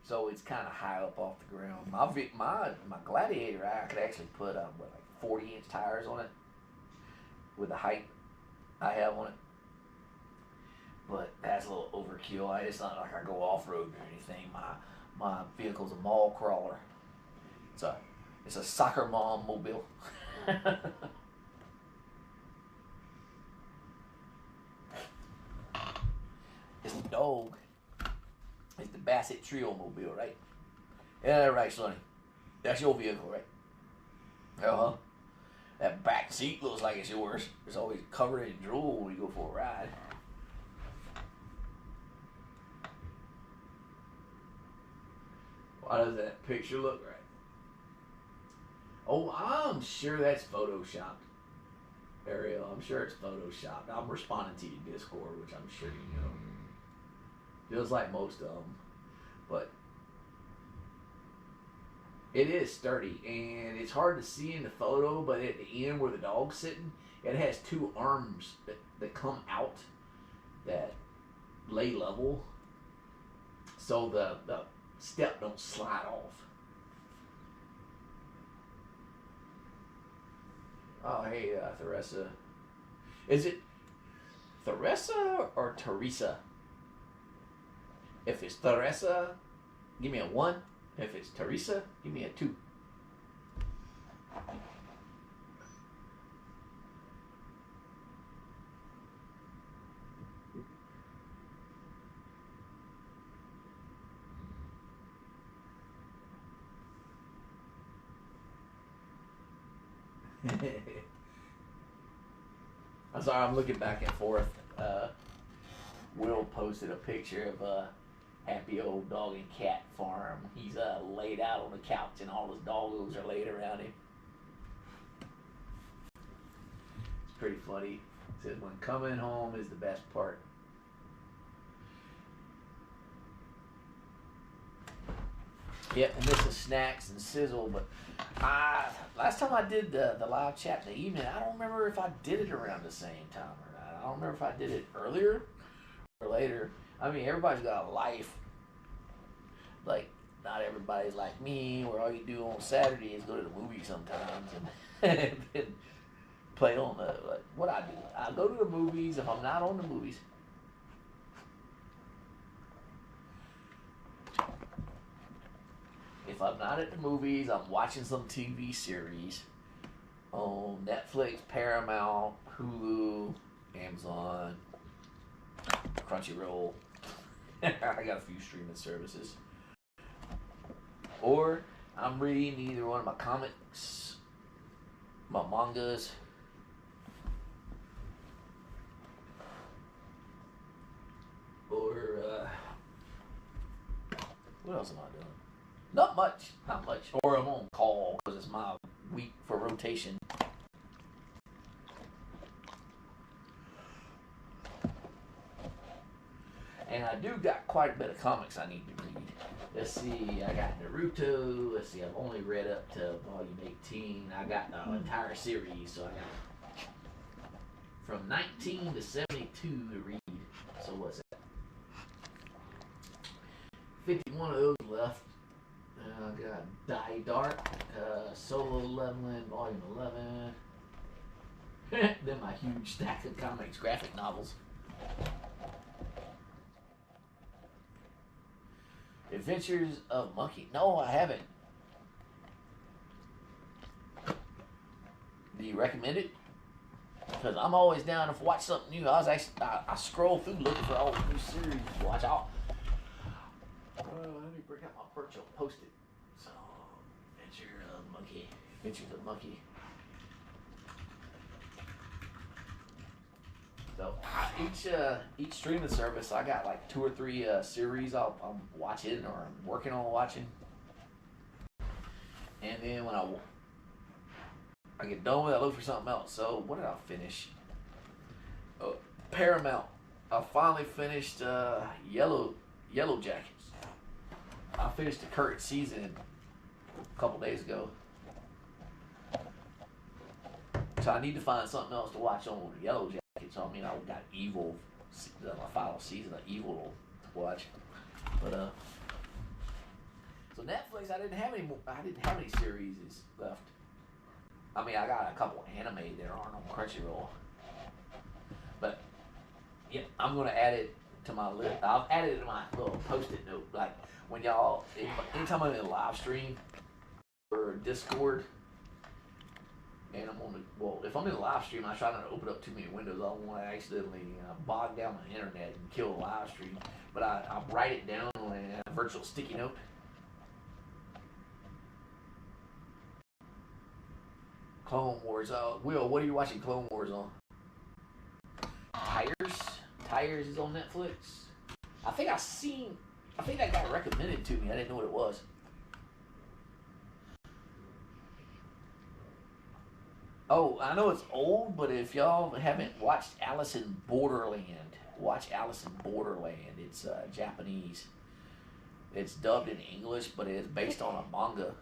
So it's kind of high up off the ground. My Gladiator, I could actually put like 40-inch tires on it with the height I have on it. But that's a little overkill. It's not like I go off road or anything. My vehicle's a mall crawler. It's a soccer mom mobile. It's the dog. It's the Bassett Trio mobile, right? Yeah, right, Sonny. That's your vehicle, right? Uh-huh. That back seat looks like it's yours. It's always covered in drool when you go for a ride. Why does that picture look right? Oh, I'm sure that's photoshopped. Ariel, I'm sure it's photoshopped. I'm responding to your Discord, which I'm sure you know. Feels like most of them. But it is sturdy, and it's hard to see in the photo, but at the end where the dog's sitting, it has 2 arms that come out that lay level, so the step don't slide off. Oh, hey, Theresa. Is it Theresa or Teresa? If it's Theresa, give me a 1. If it's Teresa, give me a 2. sorry, I'm looking back and forth. Will posted a picture of a happy old dog and cat farm. He's laid out on the couch and all his doggos are laid around him. It's pretty funny. It says, when coming home is the best part. Yep, and this is Snacks and Sizzle, but last time I did the live chat in the evening, I don't remember if I did it around the same time or not. I don't remember if I did it earlier or later. I mean, everybody's got a life. Like, not everybody's like me, where all you do on Saturday is go to the movies sometimes and play on the, like, what I do. I go to the movies if I'm not on the movies. If I'm not at the movies, I'm watching some TV series on Netflix, Paramount, Hulu, Amazon, Crunchyroll. I got a few streaming services. Or I'm reading either one of my comics, my mangas, or what else am I doing? Not much. Or I'm on call because it's my week for rotation. And I do got quite a bit of comics I need to read. Let's see, I got Naruto. Let's see, I've only read up to volume 18. I got the entire series, so I got from 19 to 72 to read. So what's that? 51 of those left. I got Die Dark, Solo Leveling, Volume 11. Then my huge stack of comics, graphic novels. Adventures of Monkey. No, I haven't. Do you recommend it? Because I'm always down to watch something new. I scroll through looking for all the new series to watch. Let me bring out my Virtual Post-it. So, Adventures of Monkey. So each streaming service, I got like 2 or 3 series I'm watching or I'm working on watching. And then when I get done with it, I look for something else. So what did I finish? Paramount. I finally finished Yellow Jackets. I finished the current season a couple days ago. So I need to find something else to watch on Yellow Jackets. So I mean, I got Evil, my final season of Evil to watch. But so Netflix, I didn't have any series left. I mean, I got a couple anime that aren't on Crunchyroll. But yeah, I'm gonna add it to my list. I've added it to my little post-it note. Like when anytime I'm in a live stream or Discord, and if I'm in a live stream, I try not to open up too many windows. I don't want to accidentally bog down my internet and kill the live stream. But I write it down on a virtual sticky note. Clone Wars. Will, what are you watching Clone Wars on? Tires is on Netflix. I think that got recommended to me. I didn't know what it was. Oh, I know it's old, but if y'all haven't watched Alice in Borderland, watch Alice in Borderland. It's Japanese. It's dubbed in English, but it's based on a manga.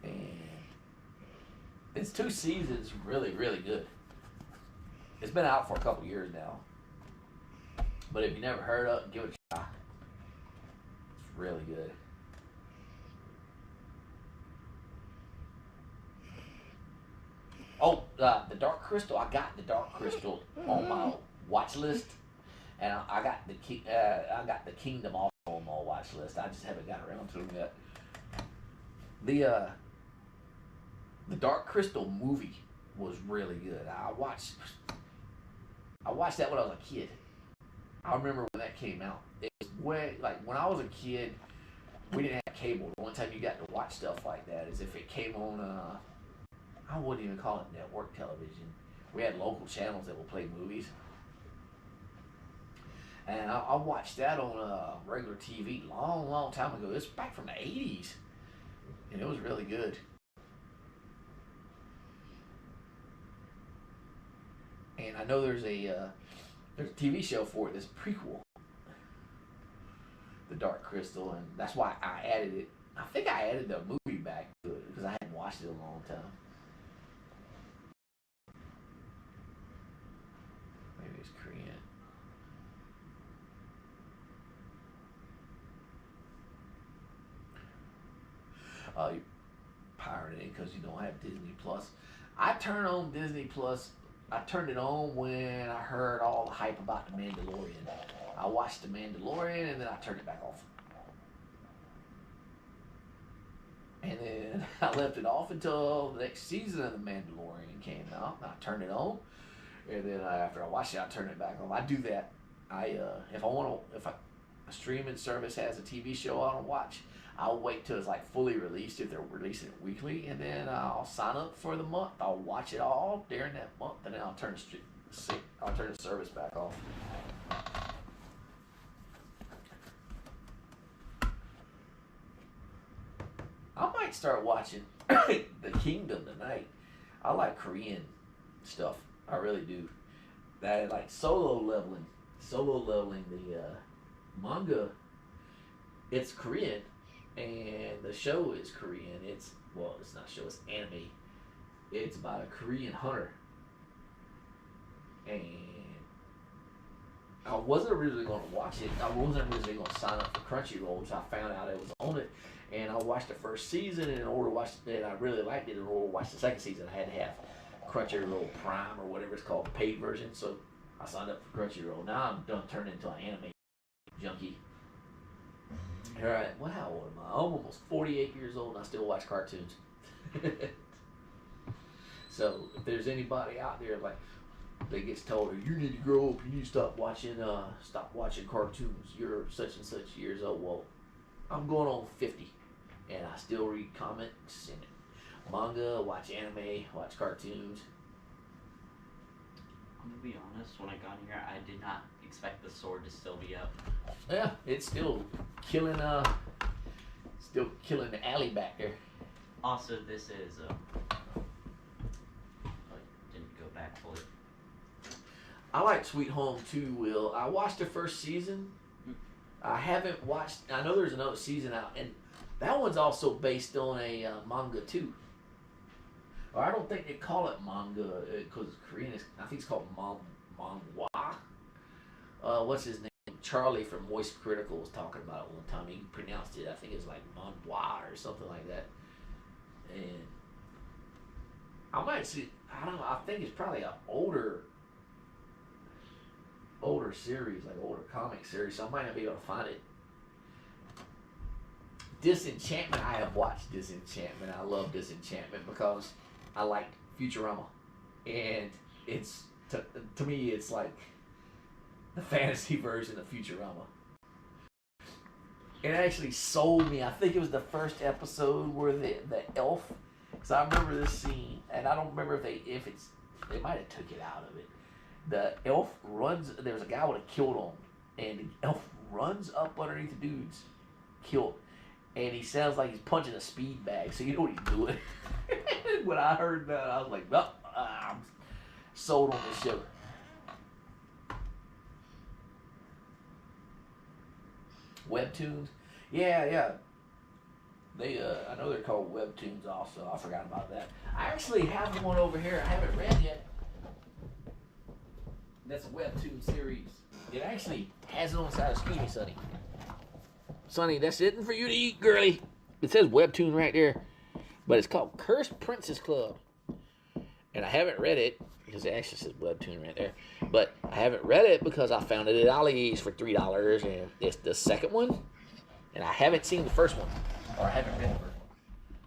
And it's 2 seasons, really, really good. It's been out for a couple years now. But if you never heard of it, give it a try. It's really good. Oh, the Dark Crystal. I got the Dark Crystal on my watch list, and I got the Kingdom also on my watch list. I just haven't got around to them yet. The Dark Crystal movie was really good. I watched that when I was a kid. I remember when that came out. It was when I was a kid, we didn't have cable. The one time you got to watch stuff like that is if it came on. I wouldn't even call it network television. We had local channels that would play movies. And I watched that on regular TV long, long time ago. It's back from the 80s. And it was really good. And I know there's a TV show for it, this prequel, The Dark Crystal, and that's why I added it. I think I added the movie back to it because I hadn't watched it in a long time. Maybe it's Korean. You pirated it because you don't have Disney Plus. I turn on Disney Plus. I turned it on when I heard all the hype about The Mandalorian. I watched The Mandalorian and then I turned it back off. And then I left it off until the next season of The Mandalorian came out. And I turned it on, and then after I watched it, I turned it back on. I do that. If a streaming service has a TV show I don't watch, I'll wait till it's like fully released if they're releasing it weekly, and then I'll sign up for the month. I'll watch it all during that month, and then I'll turn the service back off. I might start watching The Kingdom tonight. I like Korean stuff. I really do. That like solo leveling. The manga. It's Korean, and the show is Korean. It's not a show. It's anime. It's about a Korean hunter, and I wasn't originally going to watch it. I wasn't originally going to sign up for Crunchyroll, so I found out it was on it. And I watched the first season, and in order to watch it, I really liked it. In order to watch the second season, I had to have Crunchyroll Prime or whatever it's called, the paid version. So I signed up for Crunchyroll. Now I'm done turning into an anime junkie. All right, how old am I? I'm almost 48 years old, and I still watch cartoons. So if there's anybody out there like that gets told, you need to grow up, you need to stop watching cartoons. You're such and such years old. Well, I'm going on 50. And I still read comics and manga, watch anime, watch cartoons. I'm gonna be honest, when I got here, I did not expect the sword to still be up. Yeah, it's still killing the alley back there. Also, this is didn't go back fully. I like Sweet Home too, Will. I watched the first season. I haven't watched. I know there's another season out, and that one's also based on a manga too. Or I don't think they call it manga because it's Korean. I think it's called manhwa. What's his name? Charlie from Moist Critical was talking about it one time. He pronounced it. I think it's like manhwa or something like that. And I might see. I don't know. I think it's probably an older series, like older comic series. So I might not be able to find it. Disenchantment. I have watched Disenchantment. I love Disenchantment because I like Futurama, and it's to me it's like the fantasy version of Futurama. It actually sold me. I think it was the first episode where the elf, because I remember this scene, and I don't remember if they might have took it out of it. The elf runs. There's a guy with a kilt on, and the elf runs up underneath the dude's kilt, and he sounds like he's punching a speed bag. So you know what he's doing. When I heard that, I was like, well, I'm sold on this show. Webtoons, yeah. They, I know they're called webtoons. Also, I forgot about that. I actually have one over here. I haven't read yet. That's a webtoon series. It actually has it on the side. Excuse me, Sonny. Sonny, that's it for you to eat, girly. It says webtoon right there, but it's called Cursed Princess Club, and I haven't read it because it actually says webtoon right there. But I haven't read it because I found it at Ollie's for $3, and it's the second one, and I haven't seen the first one, or I haven't read the first one.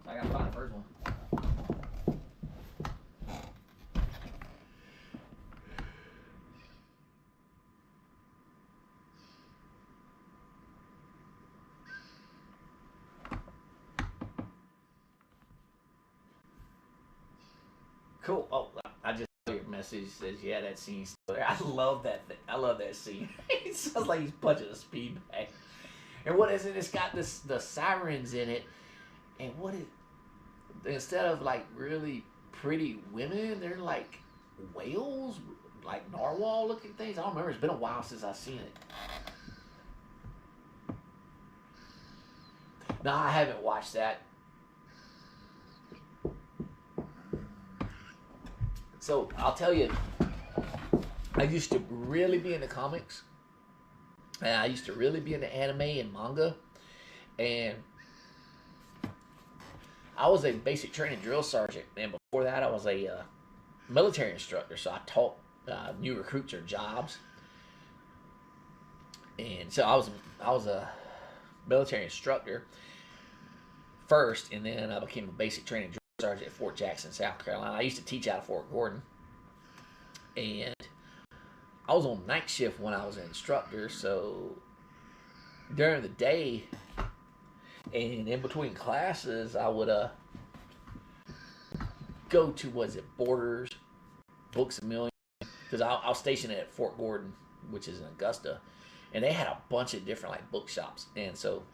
So I gotta find the first one. Cool. Oh, I just saw your message. message says, yeah, that scene's still there. I love that thing. I love that scene. It sounds like he's punching a speed bag. And what is it? It's got the sirens in it. And what is, instead of like really pretty women, they're like whales, like narwhal looking things. I don't remember. It's been a while since I've seen it. No, I haven't watched that. So I'll tell you, I used to really be into comics, and I used to really be into anime and manga, and I was a basic training drill sergeant, and before that I was a military instructor, so I taught new recruits their jobs, and so I was a military instructor first, and then I became a basic training drill sergeant at Fort Jackson, South Carolina. I used to teach out of Fort Gordon, and I was on night shift when I was an instructor, so during the day and in between classes, I would go to, was it Borders, Books A Million, because I was stationed at Fort Gordon, which is in Augusta, and they had a bunch of different like bookshops, and so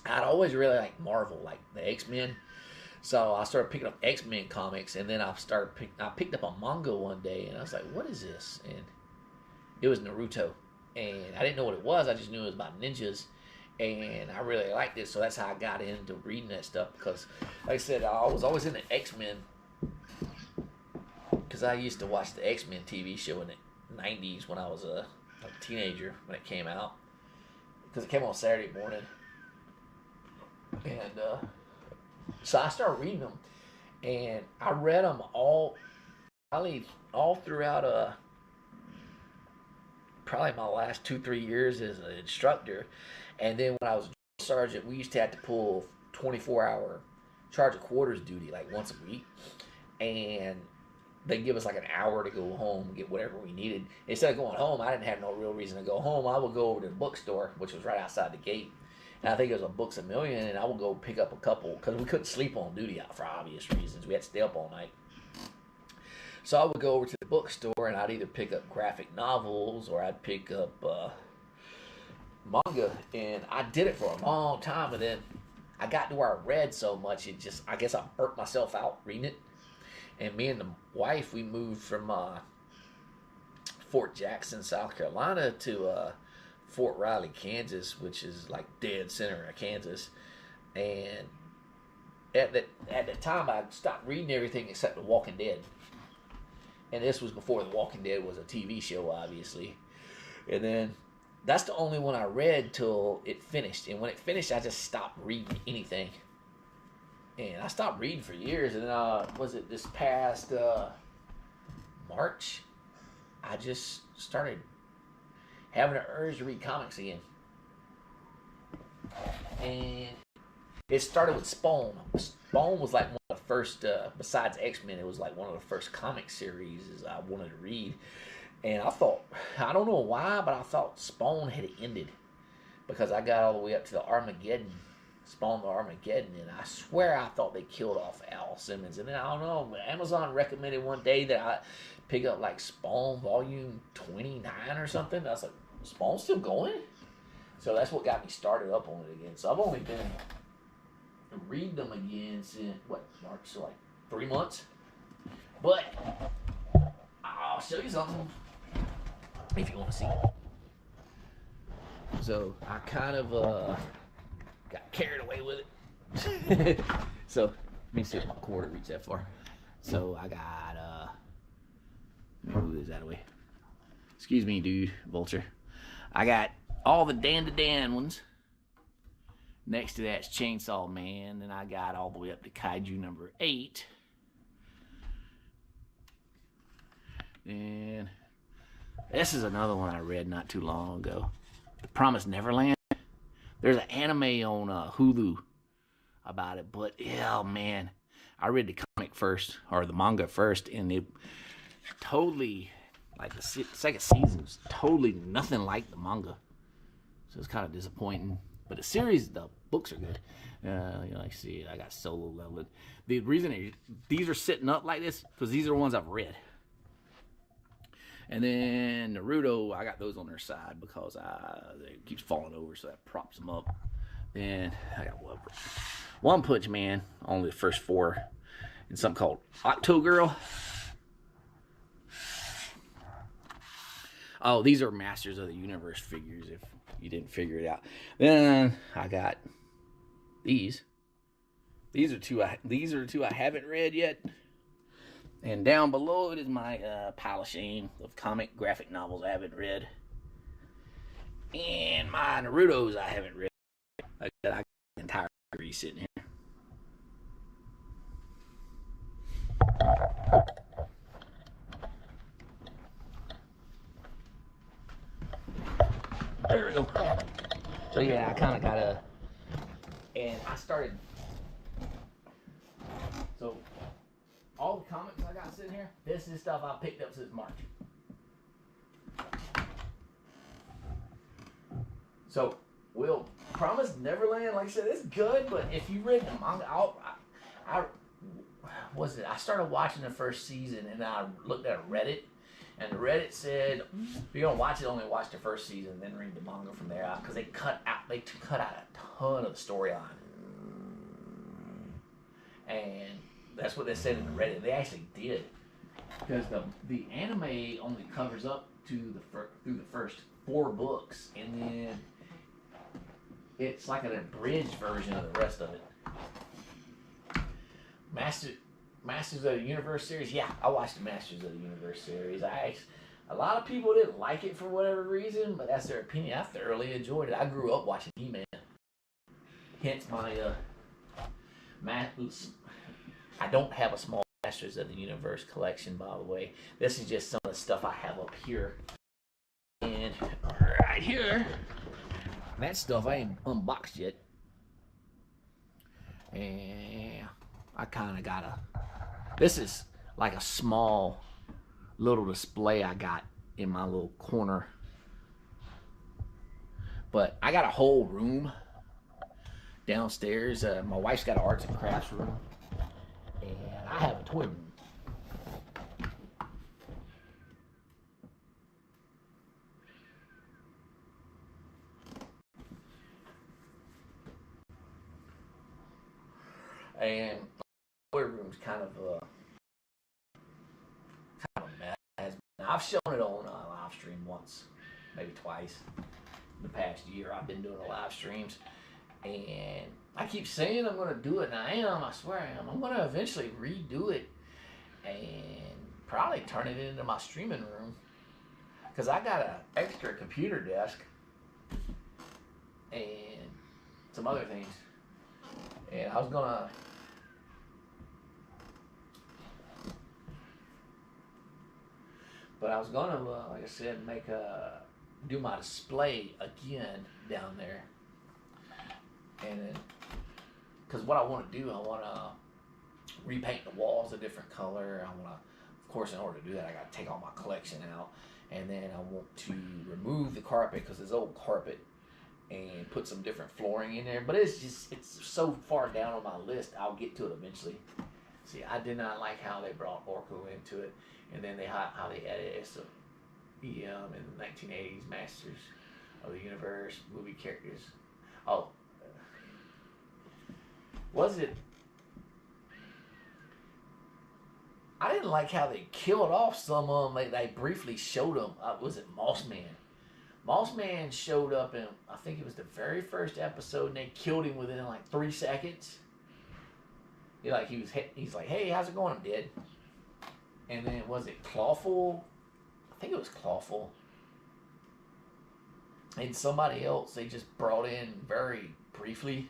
I'd always really like Marvel, like the X-Men. So I started picking up X-Men comics, and then I picked up a manga one day, and I was like, what is this? And it was Naruto. And I didn't know what it was. I just knew it was about ninjas. And I really liked it, so that's how I got into reading that stuff. Because, like I said, I was always into X-Men. Because I used to watch the X-Men TV show in the 90s when I was a teenager when it came out. Because it came on Saturday morning. And so I started reading them, and I read them all, probably all throughout probably my last 2-3 years as an instructor. And then when I was a sergeant, we used to have to pull 24-hour charge of quarters duty like once a week, and they'd give us like an hour to go home and get whatever we needed. Instead of going home, I didn't have no real reason to go home. I would go over to the bookstore, which was right outside the gate. And I think it was a Books A Million, and I would go pick up a couple, because we couldn't sleep on duty out for obvious reasons. We had to stay up all night. So I would go over to the bookstore, and I'd either pick up graphic novels, or I'd pick up manga. And I did it for a long time, and then I got to where I read so much, I guess I burnt myself out reading it. And me and the wife, we moved from Fort Jackson, South Carolina, to Fort Riley, Kansas, which is like dead center of Kansas. And at that time, I stopped reading everything except The Walking Dead. And this was before The Walking Dead was a TV show, obviously. And then that's the only one I read till it finished. And when it finished, I just stopped reading anything. And I stopped reading for years. And was it this past March? I just started having an urge to read comics again. And it started with Spawn. Spawn was like one of the first, besides X-Men, it was like one of the first comic series I wanted to read. And I thought, I don't know why, but I thought Spawn had ended. Because I got all the way up to the Armageddon, Spawn the Armageddon, and I swear I thought they killed off Al Simmons. And then I don't know, Amazon recommended one day that I pick up like Spawn volume 29 or something. I was like, Spawn's still going? So that's what got me started up on it again. So I've only been reading them again since, March, so like 3 months. But I'll show you something if you want to see. So I kind of got carried away with it. So let me see if my cord will reach that far. So I got let me move this out of the way. Excuse me, dude, Vulture. I got all the Dan to Dan ones. Next to that's Chainsaw Man. Then I got all the way up to Kaiju number 8. And this is another one I read not too long ago. The Promised Neverland. There's an anime on Hulu about it, but yeah, man, I read the comic first, or the manga first, and it totally, like the second season was totally nothing like the manga, so it's kind of disappointing. But the series, the books are good. Like see, I got Solo Leveling. The reason these are sitting up like this because these are the ones I've read. And then Naruto, I got those on their side because it keeps falling over, so that props them up. Then I got One Punch Man, only the first 4, and something called Octo Girl. Oh, these are Masters of the Universe figures, if you didn't figure it out. Then I got these. These are two I haven't read yet. And down below it is my pile of shame of comic graphic novels I haven't read. And my Narutos I haven't read. I got the entire series sitting here. There we go. So yeah, I kind of gotta, and I started. So all the comics I got sitting here, this is stuff I picked up since March. So we'll Promise Neverland, like I said, it's good, but if you read the manga, I started watching the first season and I looked at Reddit. And the Reddit said, if you're gonna watch it, only watch the first season, then read the manga from there out, because they cut out a ton of the storyline, and that's what they said in the Reddit. They actually did, because the anime only covers up to through the first 4 books, and then it's like an abridged version of the rest of it. Masters of the Universe series, yeah, I watched the Masters of the Universe series. A lot of people didn't like it for whatever reason, but that's their opinion. I thoroughly enjoyed it. I grew up watching He-Man. Hence my I don't have a small Masters of the Universe collection, by the way. This is just some of the stuff I have up here. And right here, that stuff I ain't unboxed yet. And I kind of got this is like a small little display I got in my little corner. But I got a whole room downstairs. My wife's got an arts and crafts room. And I have a toy room. And my toy room's kind of a mess. I've shown it on a live stream once, maybe twice. In the past year, I've been doing the live streams. And I keep saying I'm going to do it, and I swear I am. I'm going to eventually redo it and probably turn it into my streaming room. Because I got an extra computer desk and some other things. And I was going to... But I was going to, like I said, do my display again down there. And because what I want to do, I want to repaint the walls a different color. I want to, of course, in order to do that, I got to take all my collection out. And then I want to remove the carpet, because it's old carpet, and put some different flooring in there. But it's so far down on my list, I'll get to it eventually. See, I did not like how they brought Orko into it. And then how they added some EM in the 1980s Masters of the Universe movie characters. Oh, was it? I didn't like how they killed off some of them. They briefly showed them. Was it Moss Man? Moss Man showed up in, I think it was the very first episode, and they killed him within like 3 seconds. He's like, hey, how's it going? I'm dead. And then was it Clawful? I think it was Clawful. And somebody else they just brought in very briefly.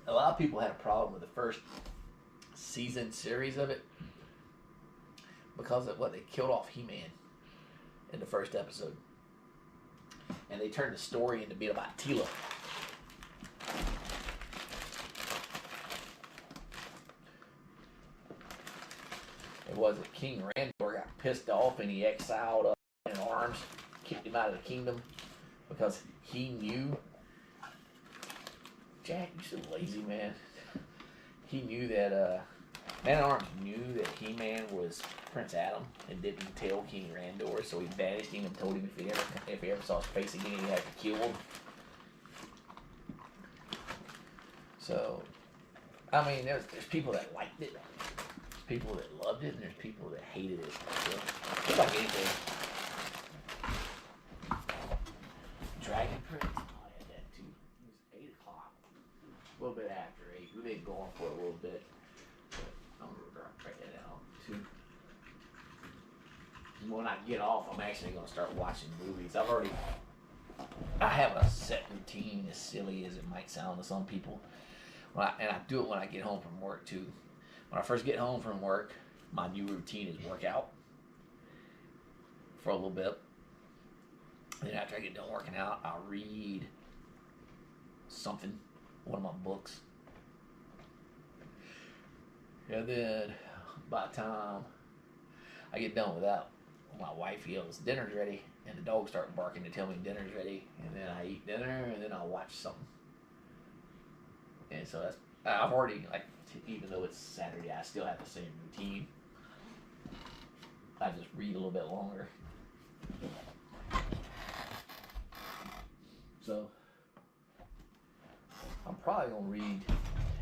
A lot of people had a problem with the first season series of it because of what they killed off He-Man in the first episode. And they turned the story into being about Teela. It wasn't King Randor got pissed off and he exiled in arms, kicked him out of the kingdom because he knew Jack, you're so lazy, man. He knew that, Man-at-Arms knew that He-Man was Prince Adam and didn't tell King Randor, so he banished him and told him if he ever saw his face again, he'd have to kill him. So, I mean, there's people that liked it, there's people that loved it, and there's people that hated it. So, it's like anything. Dragon Prince, oh, I had that too. It was 8 o'clock, a little bit after 8. We've been going for a little bit. I'm gonna write that out too. When I get off, I'm actually gonna start watching movies. I have a set routine, as silly as it might sound to some people. And I do it when I get home from work too. When I first get home from work, my new routine is work out for a little bit. Then after I get done working out, I'll read something, one of my books. And then by the time I get done with that, my wife yells, "Dinner's ready," and the dogs start barking to tell me dinner's ready. And then I eat dinner, and then I'll watch something. And so I've already, like, even though it's Saturday, I still have the same routine. I just read a little bit longer. So I'm probably gonna read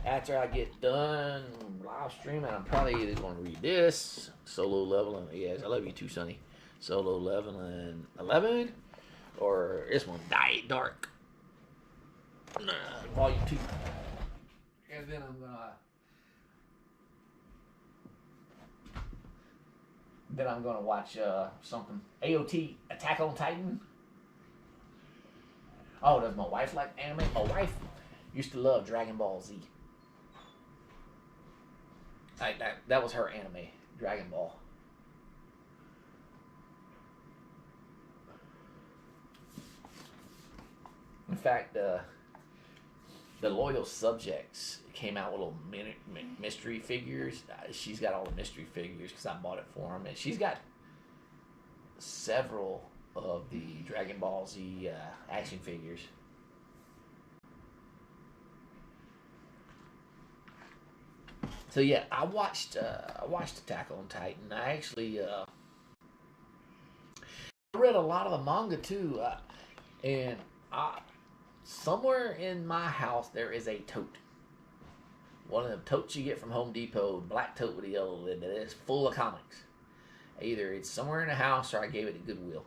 after I get done live streaming. I'm probably either gonna read this Solo Leveling. Yes, I love you too, Sonny. Solo Leveling 11, or this one, Die Dark, Volume 2. And then I'm gonna watch something. AOT, Attack on Titan. Oh, does my wife like anime? My wife used to love Dragon Ball Z. That was her anime, Dragon Ball. In fact, the Loyal Subjects came out with little mystery figures. She's got all the mystery figures because I bought it for them, and she's got several of the Dragon Ball Z action figures. So yeah, I watched Attack on Titan. I actually read a lot of the manga too, and somewhere in my house there is a tote. One of the totes you get from Home Depot, black tote with a yellow lid, that is full of comics. Either it's somewhere in the house or I gave it to Goodwill.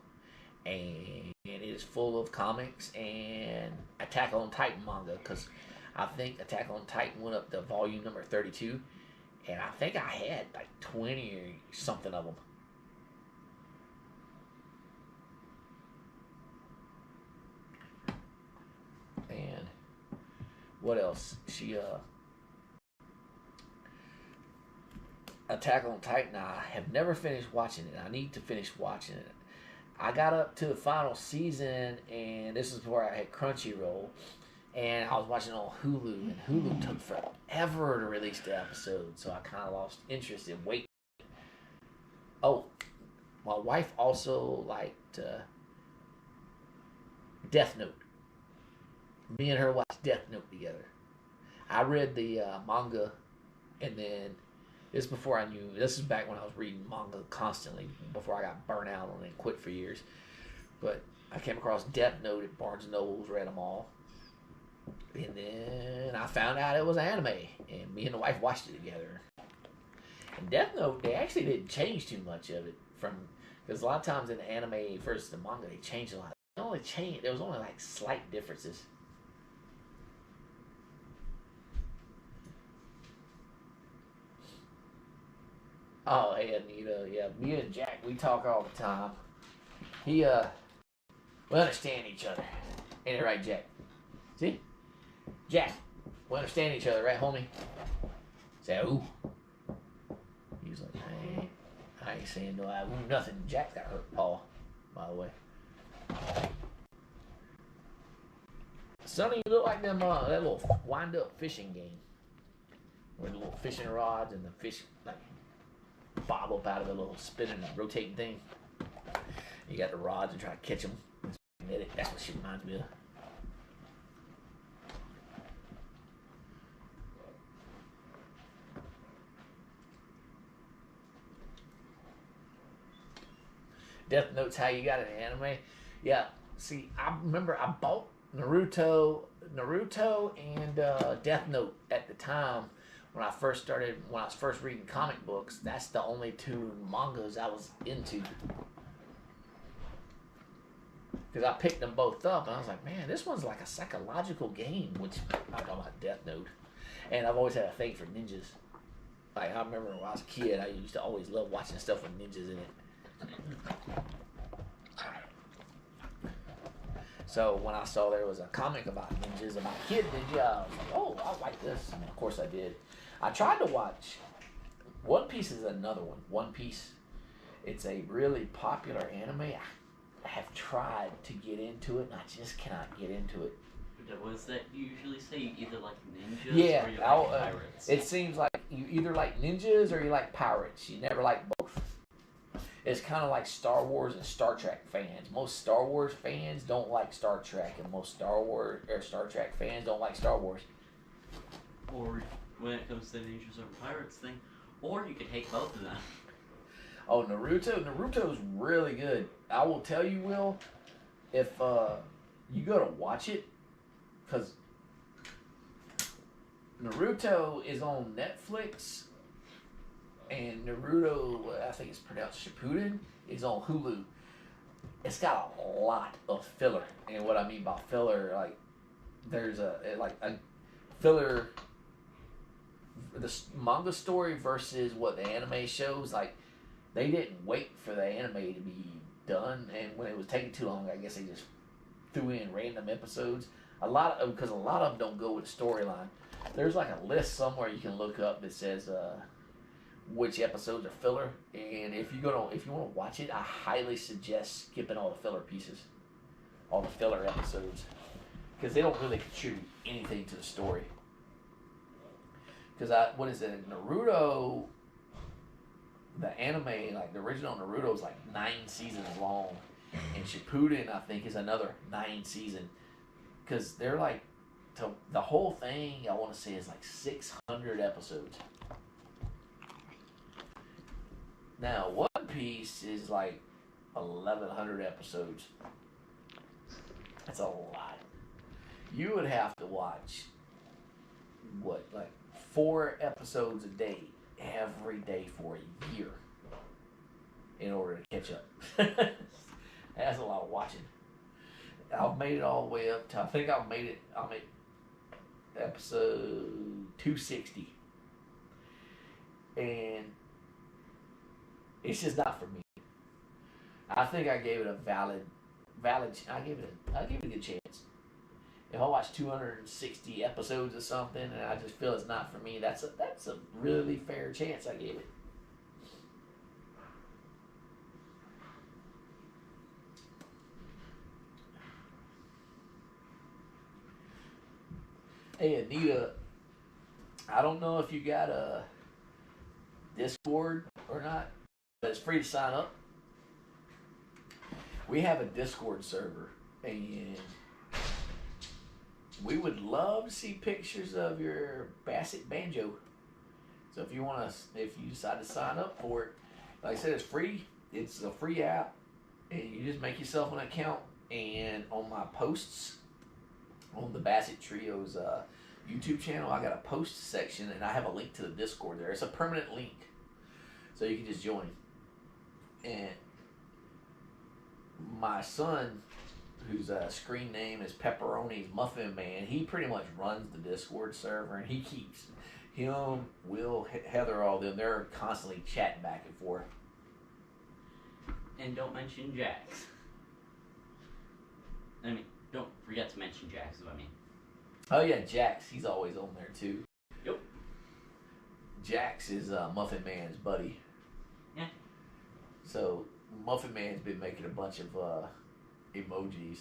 And it is full of comics and Attack on Titan manga, because I think Attack on Titan went up to volume number 32, and I think I had like 20 or something of them. And what else? Attack on Titan, I have never finished watching it. I need to finish watching it. I got up to the final season, and this is before I had Crunchyroll, and I was watching on Hulu, and Hulu took forever to release the episode, so I kind of lost interest in waiting. Oh, my wife also liked Death Note. Me and her watched Death Note together. I read the manga, and then this is before I knew. This is back when I was reading manga constantly, before I got burnt out on it and quit for years. But I came across Death Note at Barnes & Noble's, read them all. And then I found out it was anime, and me and the wife watched it together. And Death Note, they actually didn't change too much of it, because a lot of times in the anime versus the manga, they changed a lot. There was only like slight differences. Oh, hey, Anita. Yeah, me and Jack, we talk all the time. We understand each other. Ain't it right, Jack? See? Jack, we understand each other, right, homie? Say, ooh. He's like, I ain't saying no, I ooh nothing. Jack got hurt paw, by the way. Sonny, you look like them, that little wind-up fishing game. Where the little fishing rods and the fish, like, bob up out of a little spinning, rotating thing. You got the rods and try to catch them. That's what she reminds me of. Death Note's how you got an anime. Yeah. See, I remember I bought Naruto and Death Note at the time when I was first reading comic books. That's the only two mangas I was into. Because I picked them both up and I was like, man, this one's like a psychological game, which I call my Death Note. And I've always had a thing for ninjas. Like, I remember when I was a kid, I used to always love watching stuff with ninjas in it. So when I saw there was a comic about ninjas, about Kid Ninja, I was like, oh, I like this. And of course I did. I tried to watch. One Piece is another one. One Piece. It's a really popular anime. I have tried to get into it, and I just cannot get into it. Was that you usually say you either like ninjas Yeah, or you like pirates? It seems like you either like ninjas or you like pirates. You never like both. It's kind of like Star Wars and Star Trek fans. Most Star Wars fans don't like Star Trek, and most Star Trek fans don't like Star Wars. Or when it comes to ninjas or pirates thing, or you could hate both of them. Oh, Naruto's really good. I will tell you, Will, if you go to watch it, because Naruto is on Netflix, and Naruto, I think it's pronounced Shippuden, is on Hulu. It's got a lot of filler, and what I mean by filler, like there's a filler, the manga story versus what the anime shows. Like they didn't wait for the anime to be done, and when it was taking too long, I guess they just threw in random episodes. Because a lot of them don't go with the storyline. There's like a list somewhere you can look up that says which episodes are filler, and if you want to watch it, I highly suggest skipping all the filler pieces, all the filler episodes, because they don't really contribute anything to the story. Because what is it? Naruto, the anime, like the original Naruto is like 9 seasons long, and Shippuden I think is another 9 seasons. Because they're like, the whole thing I want to say is like 600 episodes. Now, One Piece is like 1,100 episodes. That's a lot. You would have to watch, like 4 episodes a day, every day for a year in order to catch up. That's a lot of watching. I've made it all the way up to, I think I'll make episode 260. And it's just not for me. I think I gave it a valid I gave it a good chance. If I watch 260 episodes of something and I just feel it's not for me, that's a really fair chance I gave it. Hey Anita, I don't know if you got a Discord or not, but it's free to sign up. We have a Discord server, and we would love to see pictures of your Bassett banjo. So if you decide to sign up for it, like I said, it's free. It's a free app, and you just make yourself an account. And on my posts on the Bassett Trio's YouTube channel, I got a post section, and I have a link to the Discord there. It's a permanent link, so you can just join. And my son, whose screen name is Pepperoni's Muffin Man, he pretty much runs the Discord server, and he keeps him, Will, Heather, all them. They're constantly chatting back and forth. And don't mention Jax. I mean, don't forget to mention Jax, is what I mean. Oh yeah, Jax. He's always on there too. Yep. Jax is Muffin Man's buddy. Yeah. So Muffin Man's been making a bunch of emojis,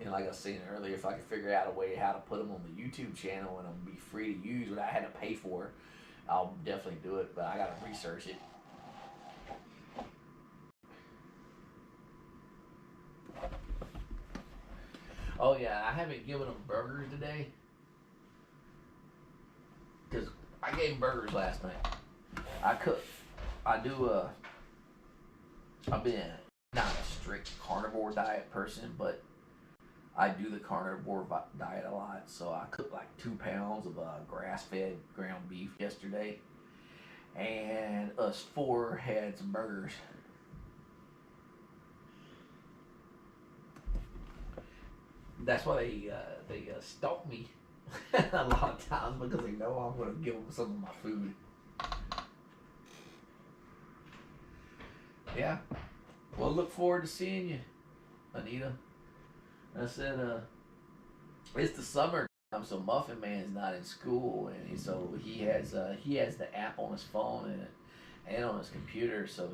and like I was saying earlier, if I could figure out a way how to put them on the YouTube channel and them be free to use without having to pay for, I'll definitely do it. But I gotta research it. Oh yeah, I haven't given them burgers today because I gave them burgers last night. I cook. I do I've been not a strict carnivore diet person, but I do the carnivore diet a lot. So I cooked like 2 pounds of grass-fed ground beef yesterday, and us four had some burgers. That's why they stalk me a lot of times, because they know I'm going to give them some of my food. Yeah. Well, look forward to seeing you, Anita. I said, it's the summer time, so Muffin Man's not in school, and so he has the app on his phone and on his computer, so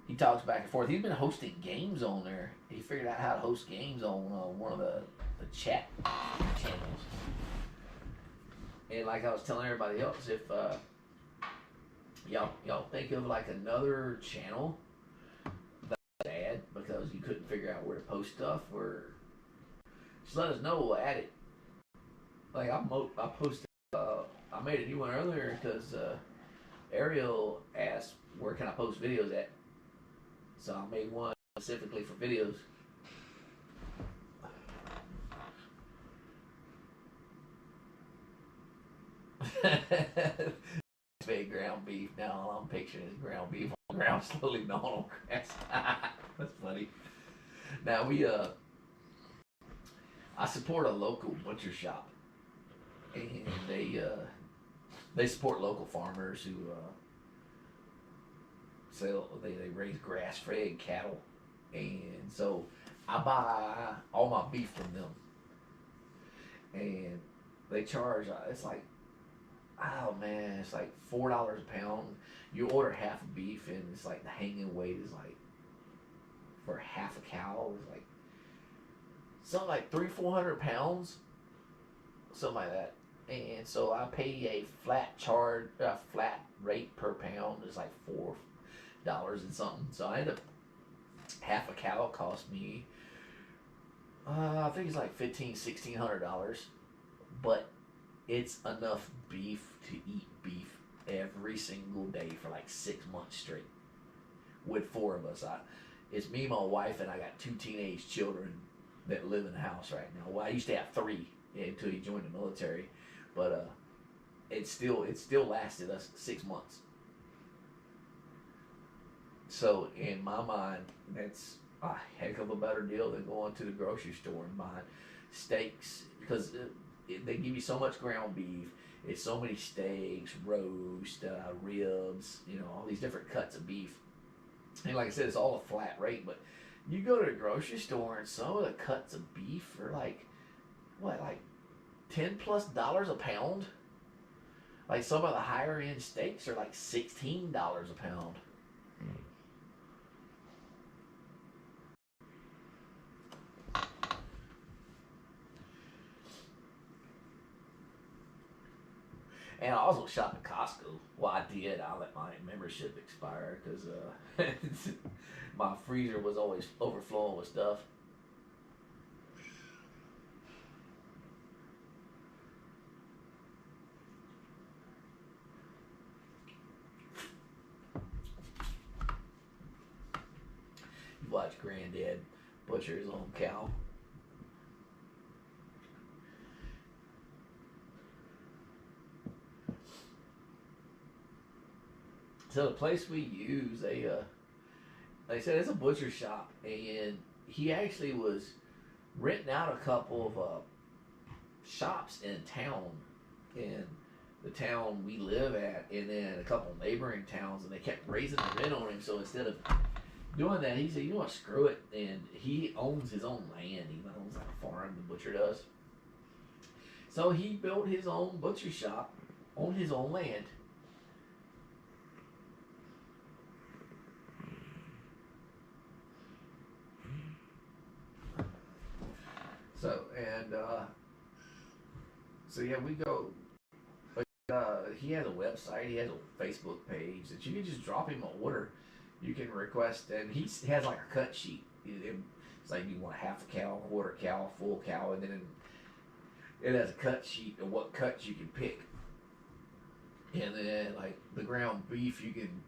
he talks back and forth. He's been hosting games on there. He figured out how to host games on one of the chat channels. And like I was telling everybody else, if y'all think of like another channel that's bad because you couldn't figure out where to post stuff, or just let us know. We'll add it. Like I posted. I made a new one earlier because Ariel asked where can I post videos at. So I made one specifically for videos. Big ground beef. Now all I'm picturing is ground beef on the ground slowly gnawing on grass. That's funny. Now I support a local butcher shop, and they support local farmers who they raise grass-fed cattle, and so I buy all my beef from them, and they charge it's like, oh man, it's like $4 a pound. You order half a beef, and it's like the hanging weight is like, for half a cow, is like something like 300-400 pounds, something like that. And so I pay a flat rate per pound. It's like $4 and something. So I end up, half a cow cost me, I think it's like $1,500-$1,600, but it's enough beef to eat beef every single day for like 6 months straight. With four of us, it's me, my wife, and I got 2 teenage children that live in the house right now. Well, I used to have 3 until he joined the military, but it still lasted us 6 months. So in my mind, that's a heck of a better deal than going to the grocery store and buying steaks, because they give you so much ground beef. It's so many steaks, roast, ribs, all these different cuts of beef. And like I said, it's all a flat rate, but you go to the grocery store and some of the cuts of beef are like $10+ a pound. Like some of the higher end steaks are like $16 a pound. And I also shop at Costco. Well, I did. I let my membership expire because my freezer was always overflowing with stuff. You watch Granddad butcher his own cow. So the place we use, they said it's a butcher shop, and he actually was renting out a couple of shops in town, in the town we live at, and then a couple neighboring towns, and they kept raising the rent on him. So instead of doing that, he said, "You know what? Screw it." And he owns his own land. He owns like a farm. The butcher does. So he built his own butcher shop on his own land. So yeah, we go. He has a website. He has a Facebook page that you can just drop him an order. You can request, and he has like a cut sheet. It's like you want a half a cow, a quarter cow, a full cow, and then it has a cut sheet of what cuts you can pick. And then like the ground beef, you can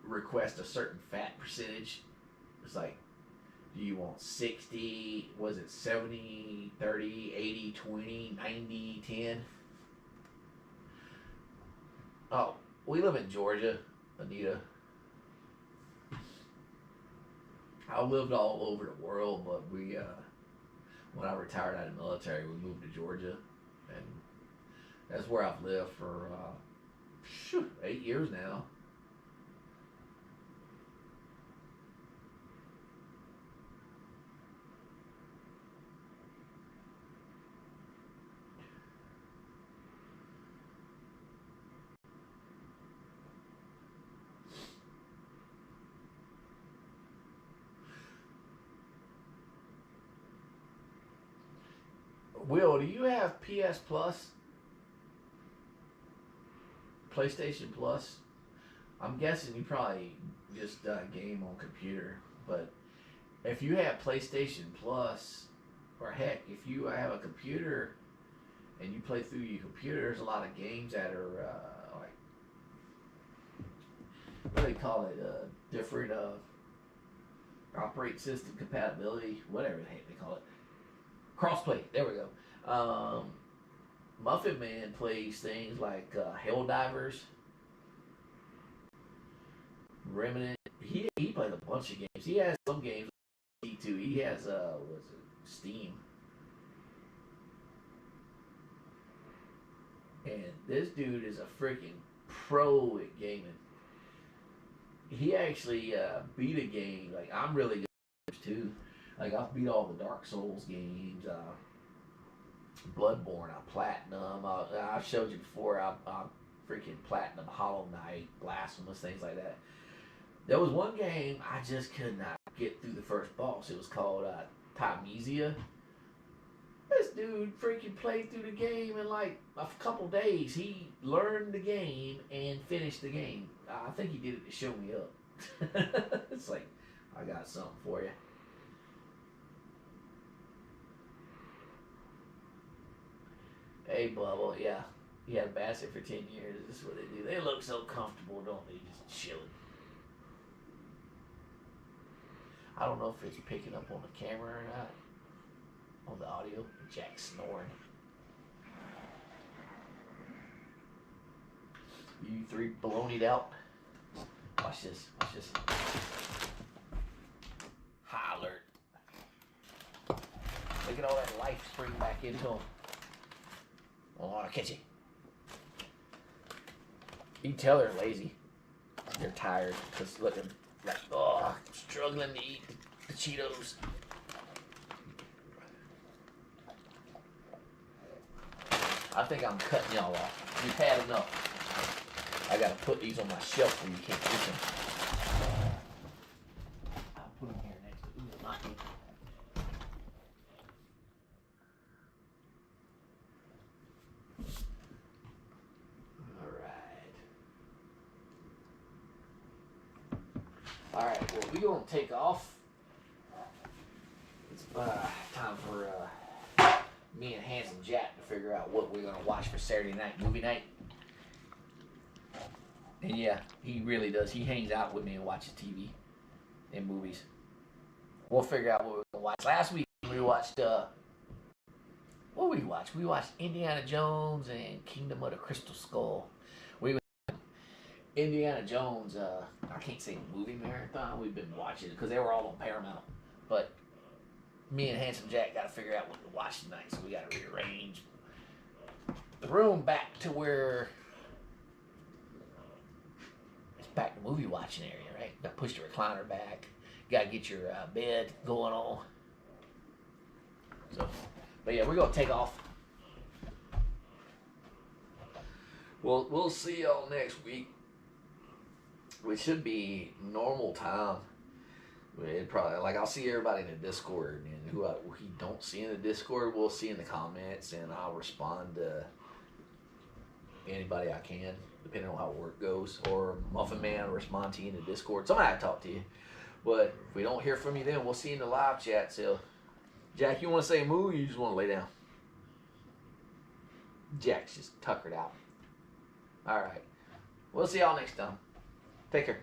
request a certain fat percentage, It's like, do you want 60? Was it 70, 30, 80, 20, 90, 10? Oh, we live in Georgia, Anita. I lived all over the world, but when I retired out of the military, we moved to Georgia, and that's where I've lived for 8 years now. Will, do you have PS Plus? PlayStation Plus? I'm guessing you probably just game on computer, but if you have PlayStation Plus, or heck, if you have a computer and you play through your computer, there's a lot of games that are like, what do they call it? Different operating system compatibility, whatever the heck they call it. Crossplay. There we go. Muffin Man plays things like Helldivers, Remnant. He plays a bunch of games. He has some games. T2. He has what's it? Steam. And this dude is a freaking pro at gaming. He actually beat a game. Like, I'm really good at too. Like, I've beat all the Dark Souls games. Bloodborne, I platinum. I showed you before. I freaking platinum Hollow Knight, Blasphemous, things like that. There was one game I just could not get through the first boss. It was called Thymesia. This dude freaking played through the game in like a couple days. He learned the game and finished the game. I think he did it to show me up. It's like, I got something for you. Hey, Bubba, yeah. He had a basset for 10 years. This is what they do. They look so comfortable, don't they? Just chilling. I don't know if it's picking up on the camera or not. On the audio. Jack snoring. You three baloneyed out. Watch this. Watch this. High alert. Look at all that life spring back into them. Oh, I'll catch you. You can tell they're lazy. They're tired. Because look at them. Like, oh, struggling to eat the Cheetos. I think I'm cutting y'all off. You've had enough. I gotta put these on my shelf where you can't reach them. I'll put them here next to mine. Alright, well, we're going to take off. It's time for me and Handsome Jack to figure out what we're going to watch for Saturday night, movie night. And yeah, he really does. He hangs out with me and watches TV and movies. We'll figure out what we're going to watch. Last week, we watched, what did we watch? We watched Indiana Jones and Kingdom of the Crystal Skull. Indiana Jones, I can't say movie marathon. We've been watching it because they were all on Paramount. But me and Handsome Jack got to figure out what to watch tonight, so we got to rearrange the room back to where it's back to movie watching area, right? Got to push the recliner back. Got to get your bed going on. So, but yeah, we're gonna take off. We'll see y'all next week. Which should be normal time. It probably, like, I'll see everybody in the Discord, and who he don't see in the Discord, we'll see in the comments, and I'll respond to anybody I can, depending on how work goes. Or Muffin Man will respond to you in the Discord. Somebody will talk to you. But if we don't hear from you then, we'll see you in the live chat. So, Jack, you want to say moo, or you just want to lay down? Jack's just tuckered out. All right. We'll see y'all next time. Take care.